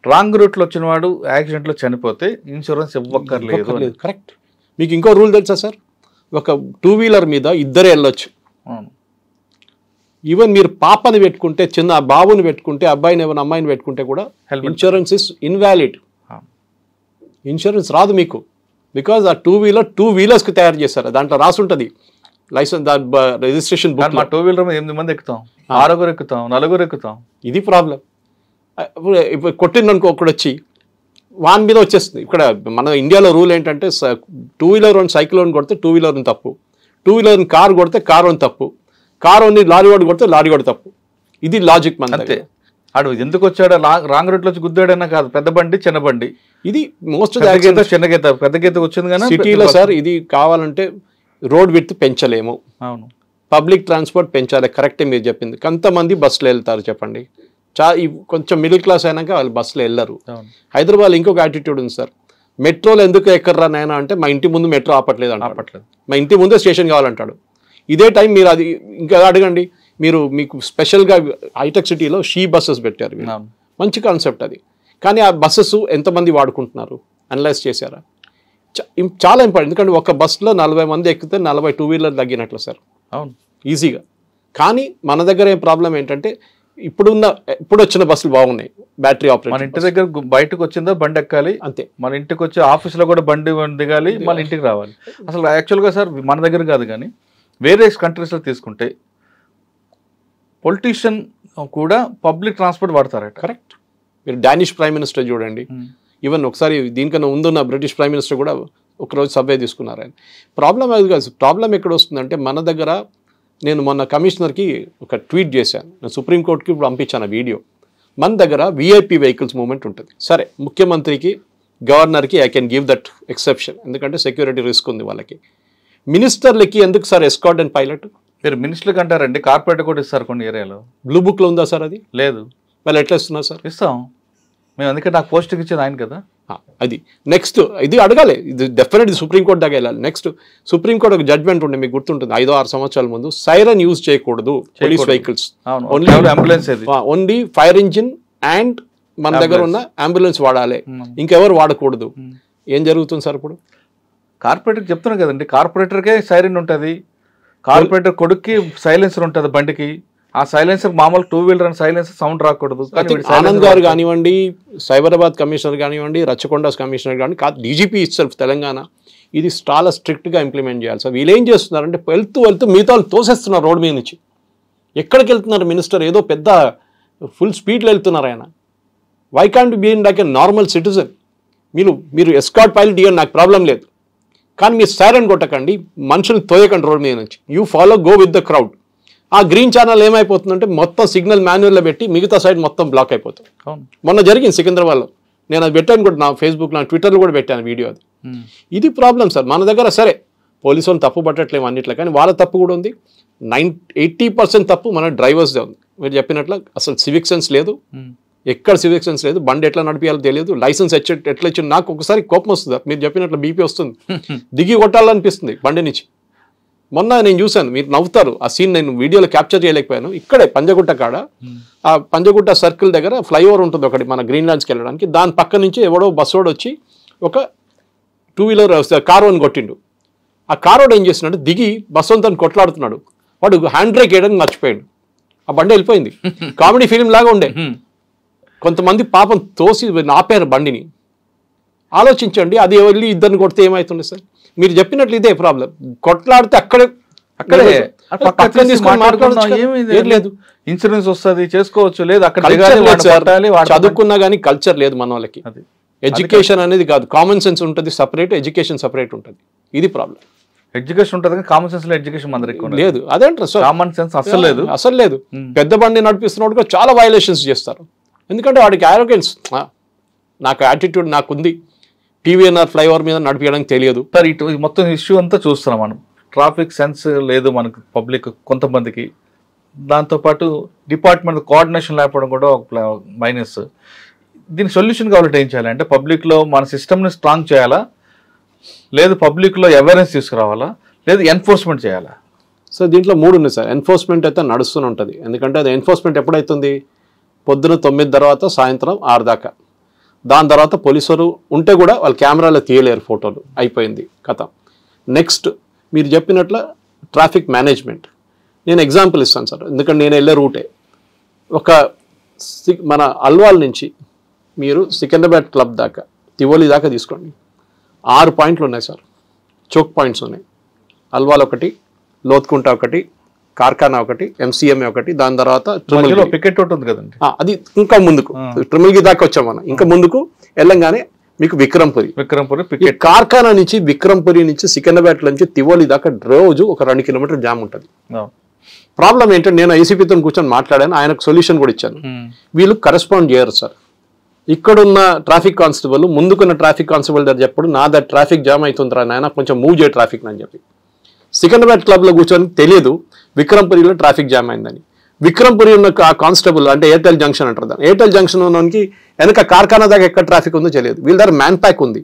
రాంగ్ రూట్ లో వచ్చిన వాడు యాక్సిడెంట్ లో చనిపోతే ఇన్సూరెన్స్ ఇవ్వక్కర్లేదు. కరెక్ట్. మీకు ఇంకో రూల్ తెలుసా సార్? ఒక 2-వీలర్ మీద ఇద్దరే వెళ్ళొచ్చు. ఈవెన్ మీరు పాపని పెట్టుకుంటే, చిన్న బాబుని పెట్టుకుంటే, అబ్బాయిని ఏమైనా అమ్మాయిని పెట్టుకుంటే కూడా ఇన్సూరెన్స్ ఇస్ ఇన్వాలిడ్. ఇన్సూరెన్స్ రాదు మీకు, బికాజ్ ఆ 2-వీలర్స్కి తయారు చేస్తారు. దాంట్లో రాసి ఉంటుంది లైసెన్స్, దాని రిజిస్ట్రేషన్ బుక్. మా 2-వీలర్ 8 మంది ఎక్కుతాం, 6 ఎక్కుతాం, 4 ఎక్కుతాం. ఇది ప్రాబ్లం. ఇప్పుడు కొట్టిందనుకో ఒకడు వచ్చి వాన్ మీద వచ్చేస్తుంది. ఇక్కడ మన ఇండియాలో రూల్ ఏంటంటే 2-వీలర్ సైకిల్ అని కొడితే 2-వీలర్ తప్పు, 2-వీలర్ కార్ కొడితే కార్ అని తప్పు, కార్ ఓన్లీ లారీ వాడు కొడితే లారీ వాడు తప్పు. ఇది లాజిక్ మన. అంతే. ఆడు ఎందుకు వచ్చాడు, రాంగ్ రూట్ లో గుద్దాడన్నా కాదు, పెద్ద బండి చిన్న బండి, ఇది మోస్ట్ చిన్న గీత పెద్ద గీత వచ్చింది. కానీ సిటీలో సార్ ఇది కావాలంటే రోడ్ విడ్త్ పెంచలేము. అవును, పబ్లిక్ ట్రాన్స్పోర్ట్ పెంచాలి. కరెక్టే మీరు చెప్పింది. కొంతమంది బస్సులో వెళ్తారు చెప్పండి, కొంచెం మిడిల్ క్లాస్ అయినాక వాళ్ళు బస్సులో వెళ్ళరు. హైదరాబాద్ ఇంకొక యాటిట్యూడ్ ఉంది సార్, మెట్రోలో ఎందుకు ఎక్కర్రా నాయన అంటే మా ఇంటి ముందు మెట్రో ఆపట్లేదు, మా ఇంటి ముందే స్టేషన్ కావాలంటాడు. ఇదే టైం మీరు అది ఇంకా అడగండి, మీకు స్పెషల్గా హైటెక్ సిటీలో బస్సెస్ పెట్టారు, మంచి కాన్సెప్ట్ అది. కానీ ఆ బస్సెస్ ఎంతమంది వాడుకుంటున్నారు అనలైజ్ చేశారా? చాలా ఇంపార్టెంట్. ఎందుకంటే ఒక బస్సులో 40 మంది ఎక్కితే 40 2-వీలర్ తగ్గినట్లు సార్. అవును, ఈజీగా. కానీ మన దగ్గర ఏం ప్రాబ్లం ఏంటంటే ఇప్పుడు వచ్చిన బస్సులు బాగున్నాయి, బ్యాటరీ ఆపరేట్. మన ఇంటి దగ్గర బయటకు వచ్చిందా బండి ఎక్కాలి అంతే, మన ఇంటికి వచ్చి ఆఫీస్లో కూడా బండి దిగాలి, మన ఇంటికి రావాలి. అసలు యాక్చువల్గా సార్ మన దగ్గర కాదు, కానీ వేరే కంట్రీస్లో తీసుకుంటే పొలిటీషియన్ కూడా పబ్లిక్ ట్రాన్స్పోర్ట్ వాడతారట. కరెక్ట్. మీరు డానిష్ ప్రైమ్ మినిస్టర్ చూడండి, ఈవెన్ ఒకసారి దీనికన్నా ముందున్న బ్రిటిష్ ప్రైమ్ మినిస్టర్ కూడా ఒకరోజు సబ్వే తీసుకున్నారు ఆయన. ప్రాబ్లం అది కాదు. ప్రాబ్లం ఎక్కడ వస్తుందంటే మన దగ్గర, నేను మొన్న కమిషనర్కి ఒక ట్వీట్ చేశాను, నేను సుప్రీంకోర్టుకి ఇప్పుడు పంపించాను వీడియో. మన దగ్గర విఐపి వెహికల్స్ మూవ్మెంట్ ఉంటుంది. సరే, ముఖ్యమంత్రికి గవర్నర్కి I can give that exception, ఎందుకంటే సెక్యూరిటీ రిస్క్ ఉంది వాళ్ళకి. మినిస్టర్లకి ఎందుకు సార్ ఎస్కార్ట్ అండ్ పైలట్? మీరు మినిస్టర్కి అంటారండి, కార్పొరేట్ కూడా ఇస్తారు కొన్ని ఏరియాలో. బ్లూ బుక్లో ఉందా సార్? అది లేదు. వాళ్ళు ఎట్లా ఇస్తున్నారు సార్? ఇస్తాం మేము, అందుకే నాకు పోస్ట్కి ఇచ్చేది ఆయన కదా. అది నెక్స్ట్ ఇది అడగాలి, ఇది డెఫినెట్ సుప్రీంకోర్టు దాకా వెళ్ళాలి. నెక్స్ట్ సుప్రీంకోర్టు ఒక జడ్జ్మెంట్ ఉండే, మీకు గుర్తుంటుంది, 5-6 సంవత్సరాల ముందు, సైరన్ యూజ్ చేయకూడదు police vehicles, only fire engine and మన దగ్గర ఉన్న అంబులెన్స్ వాడాలి, ఇంకెవరు వాడకూడదు. ఏం జరుగుతుంది సార్ ఇప్పుడు? కార్పొరేటర్కి చెప్తున్నా కదండి, కార్పొరేటర్కే సైరన్ ఉంటుంది, కార్పొరేటర్ కొడుక్కి సైలెన్సర్ ఉంటుంది బండికి, ఆ సైలెన్సర్ మామూలు 2-వీలర్ అని సైలెన్సర్ సౌండ్ రాకూడదు. ఆనంద్ గారు కానివ్వండి, సైబరాబాద్ కమిషనర్ కానివ్వండి, రచ్చకొండ కమిషనర్ కానీ, డీజీపీ ఇట్సెల్ఫ్ తెలంగాణ, ఇది చాలా స్ట్రిక్ట్గా ఇంప్లిమెంట్ చేయాలి సార్. వీళ్ళు ఏం చేస్తున్నారంటే వెళ్తూ మిగతా వాళ్ళు తోసేస్తున్నారు రోడ్ మీద నుంచి. ఎక్కడికి వెళ్తున్నారు మినిస్టర్? ఏదో పెద్ద ఫుల్ స్పీడ్లో వెళ్తున్నారు ఆయన. Why can't be in like a normal citizen? మీరు ఎస్కాట్ పైలట్ ఇవ్వండి, నాకు ప్రాబ్లం లేదు, కానీ మీరు సైరన్ కొట్టకండి, మనుషులు తోయకండి రోడ్ మీద నుంచి. You follow, go with the crowd. ఆ గ్రీన్ ఛానల్ ఏమైపోతుందంటే మొత్తం సిగ్నల్ మాన్యువల్లో పెట్టి మిగతా సైడ్ మొత్తం బ్లాక్ అయిపోతుంది. మొన్న జరిగింది సికింద్రాబాద్లో, నేను అది పెట్టాను కూడా నా ఫేస్బుక్లో, నా ట్విట్టర్లో కూడా పెట్టాను వీడియో. అది ఇది ప్రాబ్లం సార్. మన దగ్గర సరే పోలీసు వాళ్ళు తప్పు పట్టట్లేము అన్నిట్లో, కానీ వాళ్ళ తప్పు కూడా ఉంది. 80% తప్పు మన డ్రైవర్స్దే ఉంది. మీరు చెప్పినట్లు అసలు సివిక్ సెన్స్ లేదు, ఎక్కడ సివిక్ సెన్స్ లేదు, బండి ఎట్లా నడిపించాలో తెలియదు, లైసెన్స్ ఎట్లా ఇచ్చింది. నాకు ఒకసారి కోపం వస్తుంది, మీరు చెప్పినట్లు బీపీ వస్తుంది, దిగి కొట్టాలనిపిస్తుంది బండి నుంచి. మొన్న నేను చూశాను, మీరు నవ్వుతారు, ఆ సీన్ నేను వీడియోలో క్యాప్చర్ చేయలేకపోయాను. ఇక్కడే పంజగుట్ట కాడ, ఆ పంజగుట్ట సర్కిల్ దగ్గర ఫ్లైఓవర్ ఉంటుంది ఒకటి మన గ్రీన్ ల్యాండ్స్కి వెళ్ళడానికి, దాని పక్క నుంచి ఎవడో బస్సోడు వచ్చి ఒక 2-వీలర్ కార్ వన్ కొట్టిండు. ఆ కార్ వాడు ఏం చేస్తున్నాడు, దిగి బస్సు అంతా కొట్లాడుతున్నాడు, వాడు హ్యాండ్ బ్రేక్ వేయడానికి మర్చిపోయాడు, ఆ బండి వెళ్ళిపోయింది. కామెడీ ఫిలిం లాగా ఉండే. కొంతమంది పాపం తోసి ఆపారు బండిని. ఆలోచించండి, అది వెళ్ళి ఇద్దరిని కొడితే ఏమవుతుంది సార్? మీరు చెప్పినట్లు ఇదే ప్రాబ్లం. కొట్లాడితే అక్కడే లేదు, ఇన్సూరెన్స్ వస్తుంది, చేసుకోవచ్చు. లేదు అక్కడ చదువుకున్నా కానీ కల్చర్ లేదు మన వాళ్ళకి. ఎడ్యుకేషన్ అనేది కాదు, కామన్ సెన్స్ ఉంటుంది సపరేట్, ఎడ్యుకేషన్ సపరేట్ ఉంటుంది. ఇది ప్రాబ్లం. ఎడ్యుకేషన్ ఉంటుంది కానీ కామన్ సెన్స్ లో ఎడ్యుకేషన్ మన దగ్గర లేదు. అదేంటారు సార్, కామన్ సెన్స్ అసలు లేదు, అసలు లేదు. పెద్ద బండి నడిపిస్తున్నప్పుడు కూడా చాలా వైలేషన్స్ చేస్తారు. ఎందుకంటే వాడికి ఆరోగెన్స్, నాకు యాటిట్యూడ్ నాకుంది, టీవీఎన్ఆర్ ఫ్లైఓవర్ మీద నడిపించడానికి తెలియదు సార్. ఇటు మొత్తం ఇష్యూ అంతా చూస్తున్నాం మనం. ట్రాఫిక్ సెన్స్ లేదు మనకు పబ్లిక్ కొంతమందికి. దాంతోపాటు డిపార్ట్మెంట్ కోఆర్డినేషన్ లేకపోవడం కూడా ఒక మైనస్. దీనికి సొల్యూషన్ కావాలంటే ఏం చేయాలి అంటే, పబ్లిక్లో మన సిస్టమ్ని స్ట్రాంగ్ చేయాలా, లేదు పబ్లిక్లో అవేర్నెస్ తీసుకురావాలా, లేదు ఎన్ఫోర్స్మెంట్ చేయాలా? సో దీంట్లో 3 ఉన్నాయి సార్. ఎన్ఫోర్స్మెంట్ అయితే నడుస్తూనే ఉంటుంది, ఎందుకంటే అది ఎన్ఫోర్స్మెంట్ ఎప్పుడైతుంది, పొద్దున 9 తర్వాత సాయంత్రం 6 దాకా. దాని తర్వాత పోలీసులు ఉంటే కూడా వాళ్ళు కెమెరాలో తీయలేరు ఫోటోలు, అయిపోయింది కథ. నెక్స్ట్ మీరు చెప్పినట్ల ట్రాఫిక్ మేనేజ్మెంట్. నేను ఎగ్జాంపుల్ ఇస్తాను సార్, ఎందుకంటే నేను వెళ్ళే రూటే. ఒక మన అల్వాల్ నుంచి మీరు సికింద్రాబాద్ క్లబ్ దాకా, తివోలి దాకా తీసుకోండి, 6 పాయింట్లు ఉన్నాయి సార్, చోక్ పాయింట్స్ ఉన్నాయి. అల్వాల్ ఒకటి, లోత్కుంట ఒకటి, కార్ఖానా ఒకటి, ఎంసీఎంఏ ఒకటి, దాని తర్వాత పికెట్ ఉంటుంది కదండి, అది ఇంకా ముందుకు ట్రిమిల్గి దాకా వచ్చాం మనం. ఇంకా ముందుకు వెళ్ళంగానే మీకు విక్రంపురి పికెట్. కార్ఖానా నుంచి విక్రంపురి నుంచి సికింద్రాబాద్ నుంచి తివోలి దాకా రోజు ఒక 2 కిలోమీటర్ జామ్ ఉంటుంది. ప్రాబ్లం ఏంటంటే, నేను ఐసీపీతో కూర్చొని మాట్లాడాను, ఆయనకు సొల్యూషన్ కూడా ఇచ్చాను. వీళ్ళు కరెస్పాండ్ చేయరు సార్. ఇక్కడున్న ట్రాఫిక్ కానిస్టేబుల్ ముందుకున్న ట్రాఫిక్ కానిస్టేబుల్ దగ్గర చెప్పడు, నా దగ్గర ట్రాఫిక్ జామ్ అవుతుందిరా నాయన, కొంచెం మూవ్ చేయ ట్రాఫిక్ అని చెప్పి. సికింద్రాబాద్ క్లబ్లో కూర్చొని తెలియదు విక్రంపురిలో ట్రాఫిక్ జామ్ అయిందని. విక్రంపురి ఉన్న కానిస్టేబుల్ అంటే ఎయిర్టెల్ జంక్షన్ అంటారు దాన్ని, ఎయిర్టెల్ జంక్షన్ ఉన్నకి వెనక కార్ఖానా దాకా ఎక్కడ ట్రాఫిక్ ఉందో తెలియదు. వీళ్ళ దగ్గర మ్యాన్ ప్యాక్ ఉంది,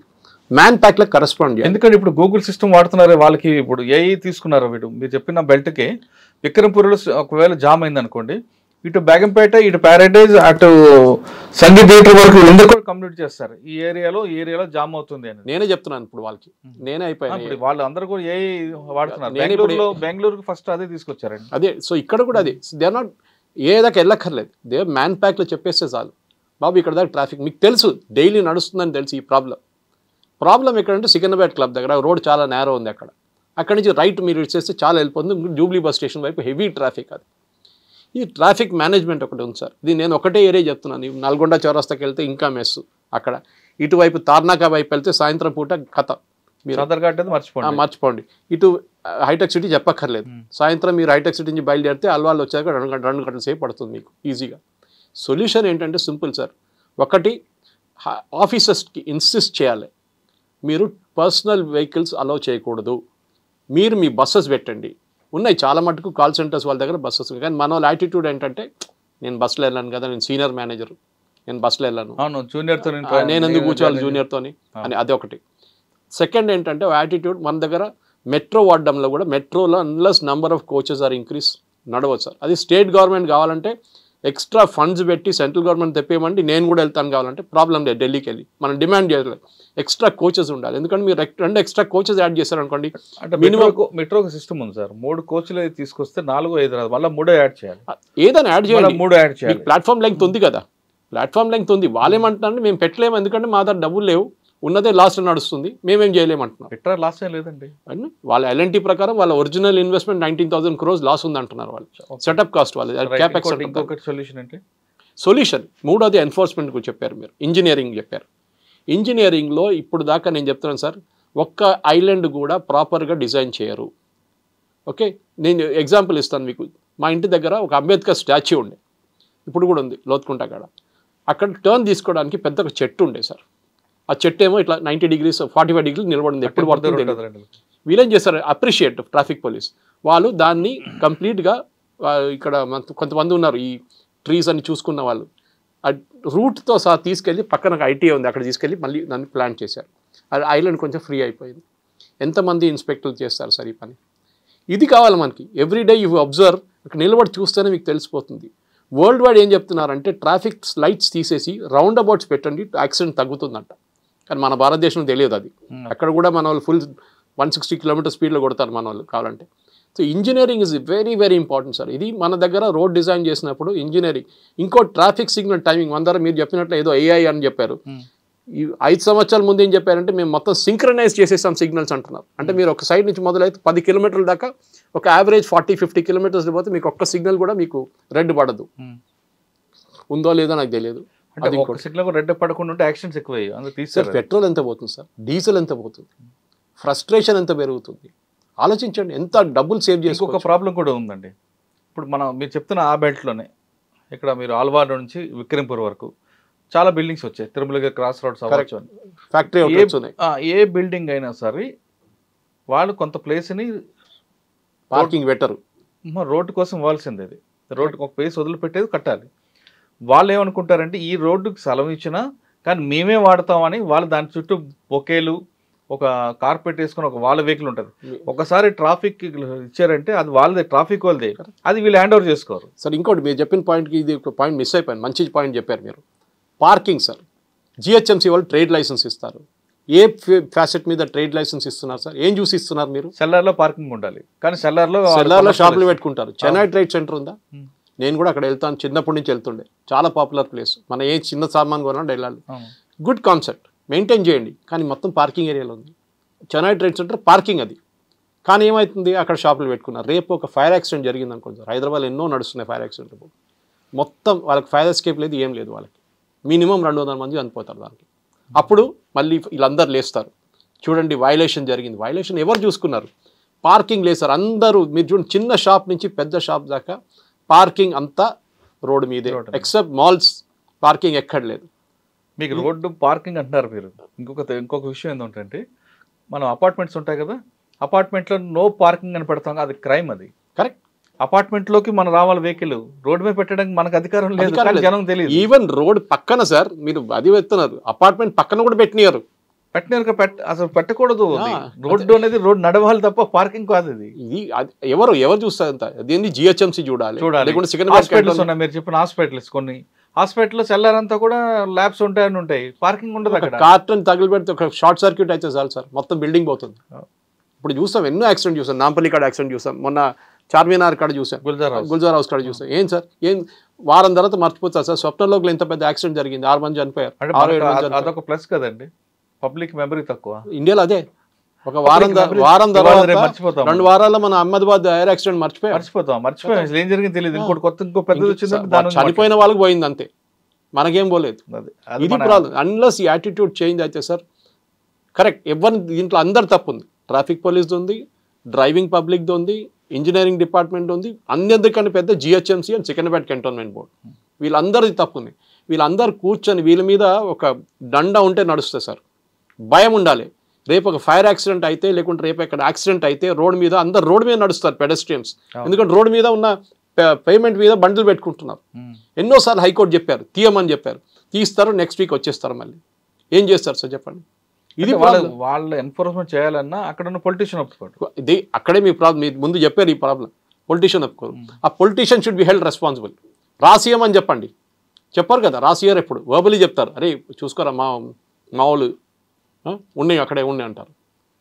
మ్యాన్ ప్యాక్ లో కరెస్పాండ్ చేయాలి. ఎందుకంటే ఇప్పుడు గూగుల్ సిస్టమ్ వాడుతున్నారు వాళ్ళకి. ఇప్పుడు ఏఐ తీసుకున్నారు వీడు, మీరు చెప్పిన బెల్ట్కి విక్రంపురిలో ఒకవేళ జామ్ అయింది అనుకోండి, ఇటు బేగంపేట, ఇటు ప్యారడైజ్, అటు సంగీత్ థియేటర్ వరకు అందరూ కూడా కంప్లీట్ చేస్తారు. ఈ ఏరియాలో జామ్ అవుతుంది అని నేనే చెప్తున్నాను. ఇప్పుడు వాళ్ళకి నేనే అయిపోయాను, వాళ్ళు అందరూ కూడా ఏ వాడుతున్నారు. బెంగళూరుకి ఫస్ట్ అదే తీసుకొచ్చారండి. అదే, సో ఇక్కడ కూడా అదే. దే ఆర్ నాట్ ఏ దాకా వెళ్ళక్కర్లేదు, దే మ్యాన్ ప్యాక్ లో చెప్పేస్తే చాలు, బాబు ఇక్కడ దాకా ట్రాఫిక్ మీకు తెలుసు, డైలీ నడుస్తుందని తెలుసు. ఈ ప్రాబ్లం ఎక్కడంటే సికింద్రాబాద్ క్లబ్ దగ్గర రోడ్ చాలా నేరో ఉంది. అక్కడి నుంచి రైట్ మీరు ఇచ్చేస్తే చాలా వెళ్ళిపోతుంది. జూబ్లీ బస్ స్టేషన్ వైపు హెవీ ట్రాఫిక్. అది ఈ ట్రాఫిక్ మేనేజ్మెంట్ ఒకటి ఉంది సార్. ఇది నేను ఒకటే ఏరియా చెప్తున్నాను. నల్గొండ చౌరస్తాకి వెళ్తే ఇంకా మెస్సు, అక్కడ ఇటువైపు తార్నాకా వైపు వెళ్తే సాయంత్రం పూట కథ, మీరు మర్చిపోండి. ఇటు హైటెక్ సిటీ చెప్పక్కర్లేదు, సాయంత్రం మీరు హైటెక్ సిటీ నుంచి బయలుదేరితే అల్వాళ్ళు వచ్చాక 2 గంటల సేపు పడుతుంది మీకు ఈజీగా. సొల్యూషన్ ఏంటంటే సింపుల్ సార్. ఒకటి, ఆఫీసర్స్కి ఇన్సిస్ట్ చేయాలి, మీరు పర్సనల్ వెహికల్స్ అలౌ చేయకూడదు, మీరు మీ బస్సెస్ పెట్టండి. ఉన్నాయి చాలా మటుకు కాల్ సెంటర్స్ వాళ్ళ దగ్గర బస్సెస్, కానీ మన వాళ్ళ యాటిట్యూడ్ ఏంటంటే, నేను బస్సులో వెళ్ళాను కదా, నేను సీనియర్ మేనేజర్, నేను బస్సులో వెళ్ళాను, నేను ఎందుకు కూర్చోవాలి జూనియర్తోని అని, అది ఒకటి. సెకండ్ ఏంటంటే యాటిట్యూడ్, మన దగ్గర మెట్రో వాడడంలో కూడా మెట్రోలో unless number of coaches are increase నడవచ్చు సార్. అది స్టేట్ గవర్నమెంట్ కావాలంటే ఎక్స్ట్రా ఫండ్స్ పెట్టి సెంట్రల్ గవర్నమెంట్ తెప్పేయమండి, నేను కూడా వెళ్తాను కావాలంటే, ప్రాబ్లం లేదు. ఢిల్లీకి వెళ్ళి మనం డిమాండ్ చేయలేదు, ఎక్స్ట్రా కోచెస్ ఉండాలి. ఎందుకంటే మీరు 2 ఎక్స్ట్రా కోచెస్ యాడ్ చేశారనుకోండి, అంటే మెట్రో సిస్టమ్ ఉంది సార్, 3 కోచ్లు తీసుకొస్తే 4-5 రాదు, మళ్ళీ 3 యాడ్ చేయాలి. ఏదైనా యాడ్ చేయాలి, 3 యాడ్ చేయాలి. ప్లాట్ఫామ్ లెంగ్త్ ఉంది కదా, ప్లాట్ఫామ్ లెంగ్త్ ఉంది. వాళ్ళేమంటున్నారు, మేము పెట్టలేము ఎందుకంటే మా దగ్గర డబ్బులు లేవు, ఉన్నదే లాస్ట్ నడుస్తుంది, మేమేం చేయలేమంటున్నాం. పెట్టరా లాస్ ఏం లేదండి, వాళ్ళ ఎల్ఎన్టీ ప్రకారం వాళ్ళ ఒరిజినల్ ఇన్వెస్ట్మెంట్ 19,000 crores లాస్ ఉంది అంటున్నారు వాళ్ళు. సెటప్ కాస్ట్ వాళ్ళు. ఇంకొకటి సొల్యూషన్ అంటే సొల్యూషన్. మూడోది ఎన్ఫోర్స్మెంట్ గురించి చెప్పారు మీరు, ఇంజనీరింగ్ చెప్పారు. ఇంజనీరింగ్లో ఇప్పుడు దాకా నేను చెప్తున్నాను సార్, ఒక్క ఐలాండ్ కూడా ప్రాపర్గా డిజైన్ చేయరు. ఓకే, నేను ఎగ్జాంపుల్ ఇస్తాను మీకు. మా ఇంటి దగ్గర ఒక అంబేద్కర్ స్టాచ్యూ ఉండే, ఇప్పుడు కూడా ఉంది లోతుకుంట కాడ. అక్కడ టర్న్ తీసుకోవడానికి పెద్ద ఒక చెట్టు ఉండే సార్. ఆ చెట్టు ఏమో ఇట్లా 90 degrees 45 degrees నిలబడింది, ఎప్పుడు పడుతుంది. వీళ్ళేం చేస్తారు, అప్రిషియేట్ ట్రాఫిక్ పోలీస్ వాళ్ళు దాన్ని కంప్లీట్గా, ఇక్కడ కొంతమంది ఉన్నారు ఈ ట్రీస్ అని చూసుకున్న వాళ్ళు, ఆ రూట్తో సహా తీసుకెళ్ళి పక్కన ఒక ఐటీఐ ఉంది అక్కడ తీసుకెళ్ళి మళ్ళీ దాన్ని ప్లాన్ చేశారు. అది ఐలాండ్ కొంచెం ఫ్రీ అయిపోయింది. ఎంతమంది ఇన్స్పెక్టర్లు చేస్తారు సార్ ఈ పని? ఇది కావాలి మనకి. ఎవ్రీడే యూ అబ్జర్వ్, ఇక్కడ నిలబడి చూస్తేనే మీకు తెలిసిపోతుంది. వరల్డ్ వైడ్ ఏం చెప్తున్నారంటే ట్రాఫిక్ లైట్స్ తీసేసి రౌండ్ అబౌట్స్ పెట్టండి, యాక్సిడెంట్ తగ్గుతుందంట. కానీ మన భారతదేశంలో తెలియదు అది. అక్కడ కూడా మన వాళ్ళు ఫుల్ 160 km స్పీడ్లో కొడతారు మన వాళ్ళు కావాలంటే. So engineering is very very important sir. ఇది మన దగ్గర రోడ్ డిజైన్ చేసినప్పుడు ఇంజనీరింగ్. ఇంకో ట్రాఫిక్ సిగ్నల్ టైమింగ్ మన దగ్గర మీరు చెప్పినట్లు ఏదో AI అని చెప్పారు. ఈ 5 సంవత్సరాల ముందు ఏం చెప్పారంటే మేము మొత్తం సింక్రనైజ్ చేసేసాం సిగ్నల్స్ అంటున్నారు. అంటే మీరు ఒక సైడ్ నుంచి మొదలైతే 10 kilometers దాకా ఒక యావరేజ్ 40-50 kilometers పోతే మీకు ఒక్క సిగ్నల్ కూడా మీకు రెడ్ పడదు. ఉందో లేదో నాకు తెలియదు. రెడ్ పడకుండా ఉంటే యాక్సిడెంట్స్ ఎక్కువ. సార్ పెట్రోల్ ఎంత పోతుంది సార్, డీజిల్ ఎంత పోతుంది, ఫ్రస్ట్రేషన్ ఎంత పెరుగుతుంది. ఆలోచించండి, ఎంత డబ్బులు సేవ్ చేసుకో. ఒక ప్రాబ్లం కూడా ఉందండి. ఇప్పుడు మీరు చెప్తున్న ఆ బెల్ట్లోనే ఇక్కడ మీరు ఆల్వార్ నుంచి విక్రమ్పూర్ వరకు చాలా బిల్డింగ్స్ వచ్చాయి. తిరుమలగిరి క్రాస్ రోడ్స్ అవ్వచ్చు, ఫ్యాక్టరీ ఏ బిల్డింగ్ అయినా సరే వాళ్ళు కొంత ప్లేస్ని పార్కింగ్ పెట్టరు. రోడ్డు కోసం ఇవ్వాల్సింది. అది రోడ్డుకి ఒక ప్లేస్ వదిలిపెట్టేది కట్టాలి. వాళ్ళు ఏమనుకుంటారంటే ఈ రోడ్డుకి స్థలం ఇచ్చినా కానీ మేమే వాడతామని వాళ్ళు దాని చుట్టూ బొకేలు ఒక కార్పెట్ వేసుకుని ఒక వాళ్ళ వెహికల్ ఉంటుంది. ఒకసారి ట్రాఫిక్ ఇచ్చారంటే అది వాళ్ళదే, ట్రాఫిక్ వాళ్ళదే, అది వీళ్ళు హ్యాండ్ ఓవర్ చేసుకోరు. సార్ ఇంకోటి మీరు చెప్పిన పాయింట్కి ఇది ఒక పాయింట్ మిస్ అయిపోయింది. మంచి పాయింట్ చెప్పారు మీరు. పార్కింగ్ సార్, GHMC వాళ్ళు ట్రేడ్ లైసెన్స్ ఇస్తారు. ఏ ఫ్యాసెట్ మీద ట్రేడ్ లైసెన్స్ ఇస్తున్నారు సార్? ఏం చూసి ఇస్తున్నారు మీరు? సెల్లార్లో పార్కింగ్ ఉండాలి, కానీ సెల్లార్లో షాపులు పెట్టుకుంటారు. చెన్నై ట్రేడ్ సెంటర్ ఉందా? నేను కూడా అక్కడ వెళ్తాను, చిన్నప్పటి నుంచి వెళ్తుండే. చాలా పాపులర్ ప్లేస్. మన ఏ చిన్న సామాన్ కొనాలంటే వెళ్ళాలి. గుడ్ కాన్సెప్ట్, మెయింటైన్ చేయండి. కానీ మొత్తం పార్కింగ్ ఏరియాలో ఉంది. చెన్నై ట్రేడ్ సెంటర్ పార్కింగ్ అది. కానీ ఏమవుతుంది, అక్కడ షాపులు పెట్టుకున్నారు. రేపు ఒక ఫైర్ యాక్సిడెంట్ జరిగింది అనుకోండి సార్, హైదరాబాద్ ఎన్నో నడుస్తున్నాయి ఫైర్ యాక్సిడెంట్. మొత్తం వాళ్ళకి ఫైర్ ఎస్కేప్ లేదు, ఏం లేదు. వాళ్ళకి మినిమం 200 మంది చనిపోతారు దానికి. అప్పుడు మళ్ళీ వీళ్ళందరూ లేస్తారు, చూడండి వైలేషన్ జరిగింది. వైలేషన్ ఎవరు చూసుకున్నారు? పార్కింగ్ లేదు సార్. అందరూ మీరు చూడండి, చిన్న షాప్ నుంచి పెద్ద షాప్ దాకా పార్కింగ్ అంతా రోడ్డు మీదే, ఎక్సెప్ట్ మాల్స్ పార్కింగ్ ఎక్కడ లేదు. మీకు రోడ్డు పార్కింగ్ అంటున్నారు మీరు. ఇంకొక విషయం ఏంటంటే, మనం అపార్ట్మెంట్స్ ఉంటాయి కదా, అపార్ట్మెంట్లో నో పార్కింగ్ అని పెడతాం, అది క్రైమ్. అది కరెక్ట్. అపార్ట్మెంట్లోకి మనం రావాలి వెహికల్, రోడ్డు మీద పెట్టడానికి మనకు అధికారం లేదు, జనం తెలియదు. ఈవెన్ రోడ్ పక్కన సార్ మీరు అది వెళ్తున్నారు, అపార్ట్మెంట్ పక్కన కూడా పెట్టినారు. అసలు పెట్టకూడదు. రోడ్డు అనేది రోడ్డు నడవాలి తప్ప పార్కింగ్ కాదు. అది ఎవరు చూస్తారు? అదేంటి GHMC చూడాలి. హాస్పిటల్స్ ఉన్నాయి, మీరు చెప్పిన హాస్పిటల్స్, కొన్ని హాస్పిటల్లో సెల్లారంతా కూడా ల్యాబ్స్ ఉంటాయి, పార్కింగ్ ఉండదు. అక్కడ కార్టన్ తగిలి పెడితే ఒక షార్ట్ సర్క్యూట్ అయితే చాలు సార్, మొత్తం బిల్డింగ్ పోతుంది. ఇప్పుడు చూసాం, ఎన్నో యాక్సిడెంట్ చూసాం. నాంపల్లి కాడ యాక్సిడెంట్ చూసాం, మొన్న చార్మినార్ కాడ చూసాం, గుల్జార్ హౌస్ కాడ చూసాం. ఏం సార్, ఏం వారం తర్వాత మర్చిపోతారు సార్? స్వప్నలోకి ఎంత పెద్ద యాక్సిడెంట్ జరిగింది, 6 మంది చనిపోయారు. అదొక ప్లస్ కదండి, పబ్లిక్ మెమరీ తక్కువ ఇండియాలో. అదే ఒక వారం తర్వాత 2 వారాల్లో మన అహ్మదాబాద్ ఎయిర్ యాక్సిడెంట్ మర్చిపోయాం. ఏం జరిగింది తెలియదు. ఇంకో పెద్దది వచ్చింది, చనిపోయిన వాళ్ళకి పోయింది అంతే, మనకేం పోలేదు. ఇది ప్రాబ్లం. అన్లెస్ ఈ యాటిట్యూడ్ చేంజ్ అయితే సార్, కరెక్ట్. ఎవరిని దీంట్లో అందరు తప్పు ఉంది. ట్రాఫిక్ పోలీస్ది ఉంది, డ్రైవింగ్ పబ్లిక్ది ఉంది, ఇంజనీరింగ్ డిపార్ట్మెంట్ ఉంది, అందరికన్నా పెద్ద GHMC and Secunderabad cantonment board. వీళ్ళందరిది తప్పు ఉంది. వీళ్ళందరూ కూర్చొని వీళ్ళ మీద ఒక దండ ఉంటే నడుస్తుంది సార్. భయం ఉండాలి. రేపు ఒక ఫైర్ యాక్సిడెంట్ అయితే, లేకుంటే రేపు ఎక్కడ యాక్సిడెంట్ అయితే రోడ్ మీద అందరు రోడ్ మీద నడుస్తారు పెడెస్ట్రియన్స్. ఎందుకంటే రోడ్ మీద ఉన్న పేమెంట్ మీద బండ్లు పెట్టుకుంటున్నారు. ఎన్నోసార్లు హైకోర్టు చెప్పారు తీయమని చెప్పారు, తీస్తారు, నెక్స్ట్ వీక్ వచ్చేస్తారు. మళ్ళీ ఏం చేస్తారు సార్ చెప్పండి? ఇది వాళ్ళు ఎన్ఫోర్స్మెంట్ చేయాలన్నా అక్కడ ఉన్న పొలిటీషియన్ ఒప్పుకోరు. ఇది అక్కడే మీ ప్రాబ్లం. మీరు ముందు చెప్పారు ఈ ప్రాబ్లం, పొలిటీషియన్ ఒప్పుకోరు. ఆ politician should be held responsible. రాసియమని చెప్పండి, చెప్పారు కదా, రాసియర్ ఎప్పుడు వర్బలీ చెప్తారు, అరే చూసుకోరా మా వాళ్ళు ఉన్నాయి అక్కడే ఉన్నాయి అంటారు.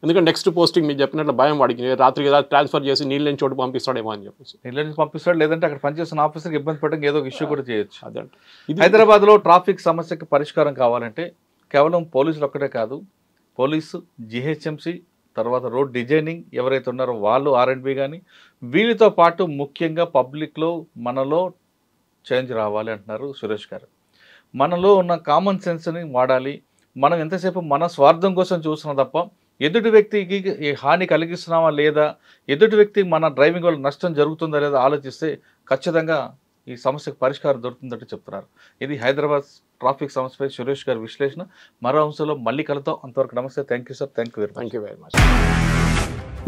ఎందుకంటే నెక్స్ట్ పోస్టింగ్ మీరు చెప్పినట్లు భయం వాడికి, రాత్రికి ఏదో ట్రాన్స్ఫర్ చేసి నీళ్ళు లేని చోటు పంపిస్తాడేమో అని చెప్పేసి. నీళ్ళ నుంచి పంపిస్తాడు, లేదంటే అక్కడ పనిచేస్తున్న ఆఫీసర్కి ఇబ్బంది పడడం ఏదో ఇష్యూ కూడా చేయొచ్చు. అదంటే హైదరాబాద్లో ట్రాఫిక్ సమస్యకి పరిష్కారం కావాలంటే కేవలం పోలీసులు ఒక్కటే కాదు, పోలీసు, GHMC, తర్వాత రోడ్ డిజైనింగ్ ఎవరైతే ఉన్నారో వాళ్ళు, R&B కానీ, వీళ్ళతో పాటు ముఖ్యంగా పబ్లిక్లో మనలో చేంజ్ రావాలి అంటున్నారు సురేష్ గారు. మనలో ఉన్న కామన్ సెన్స్ని వాడాలి. మనం ఎంతసేపు మన స్వార్థం కోసం చూస్తున్నాం తప్ప ఎదుటి వ్యక్తికి హాని కలిగిస్తున్నామా లేదా, ఎదుటి వ్యక్తికి మన డ్రైవింగ్ వల్ల నష్టం జరుగుతుందా లేదా ఆలోచిస్తే ఖచ్చితంగా ఈ సమస్యకు పరిష్కారం దొరుకుతుందంటే చెప్తున్నారు. ఇది హైదరాబాద్ ట్రాఫిక్ సమస్యపై సురేష్ గారి విశ్లేషణ. మరో అంశంలో మళ్ళీ కలుద్దాం. అంతవరకు నమస్తే. Thank you sir. Thank you very much.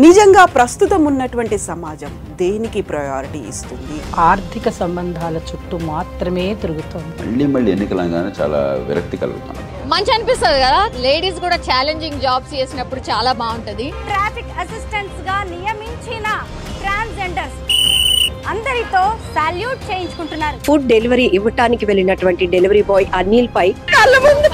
నిజంగా ప్రస్తుతం ఉన్నటువంటి సమాజం దేనికి ప్రయారిటీ ఇస్తుంది? ఆర్థిక సంబంధాల చుట్టూ మాత్రమే తిరుగుతోంది. మళ్ళీ ఎన్నికలంగానే చాలా విరక్తి కలుగుతున్నాం. మంచి అనిపిస్తుంది కదా, లేడీస్ కూడా ఛాలెంజింగ్ జాబ్స్ చేసినప్పుడు చాలా బాగుంటది. ట్రాఫిక్ అసిస్టెంట్స్ గా నియమించిన ట్రాన్స్జెండర్స్ అందరితో సాల్యూట్ చేయించుకుంటున్నారు. ఫుడ్ డెలివరీ ఇవ్వటానికి వెళ్ళినటువంటి డెలివరీ బాయ్ అనిల్ పై కళ్ళ ముందు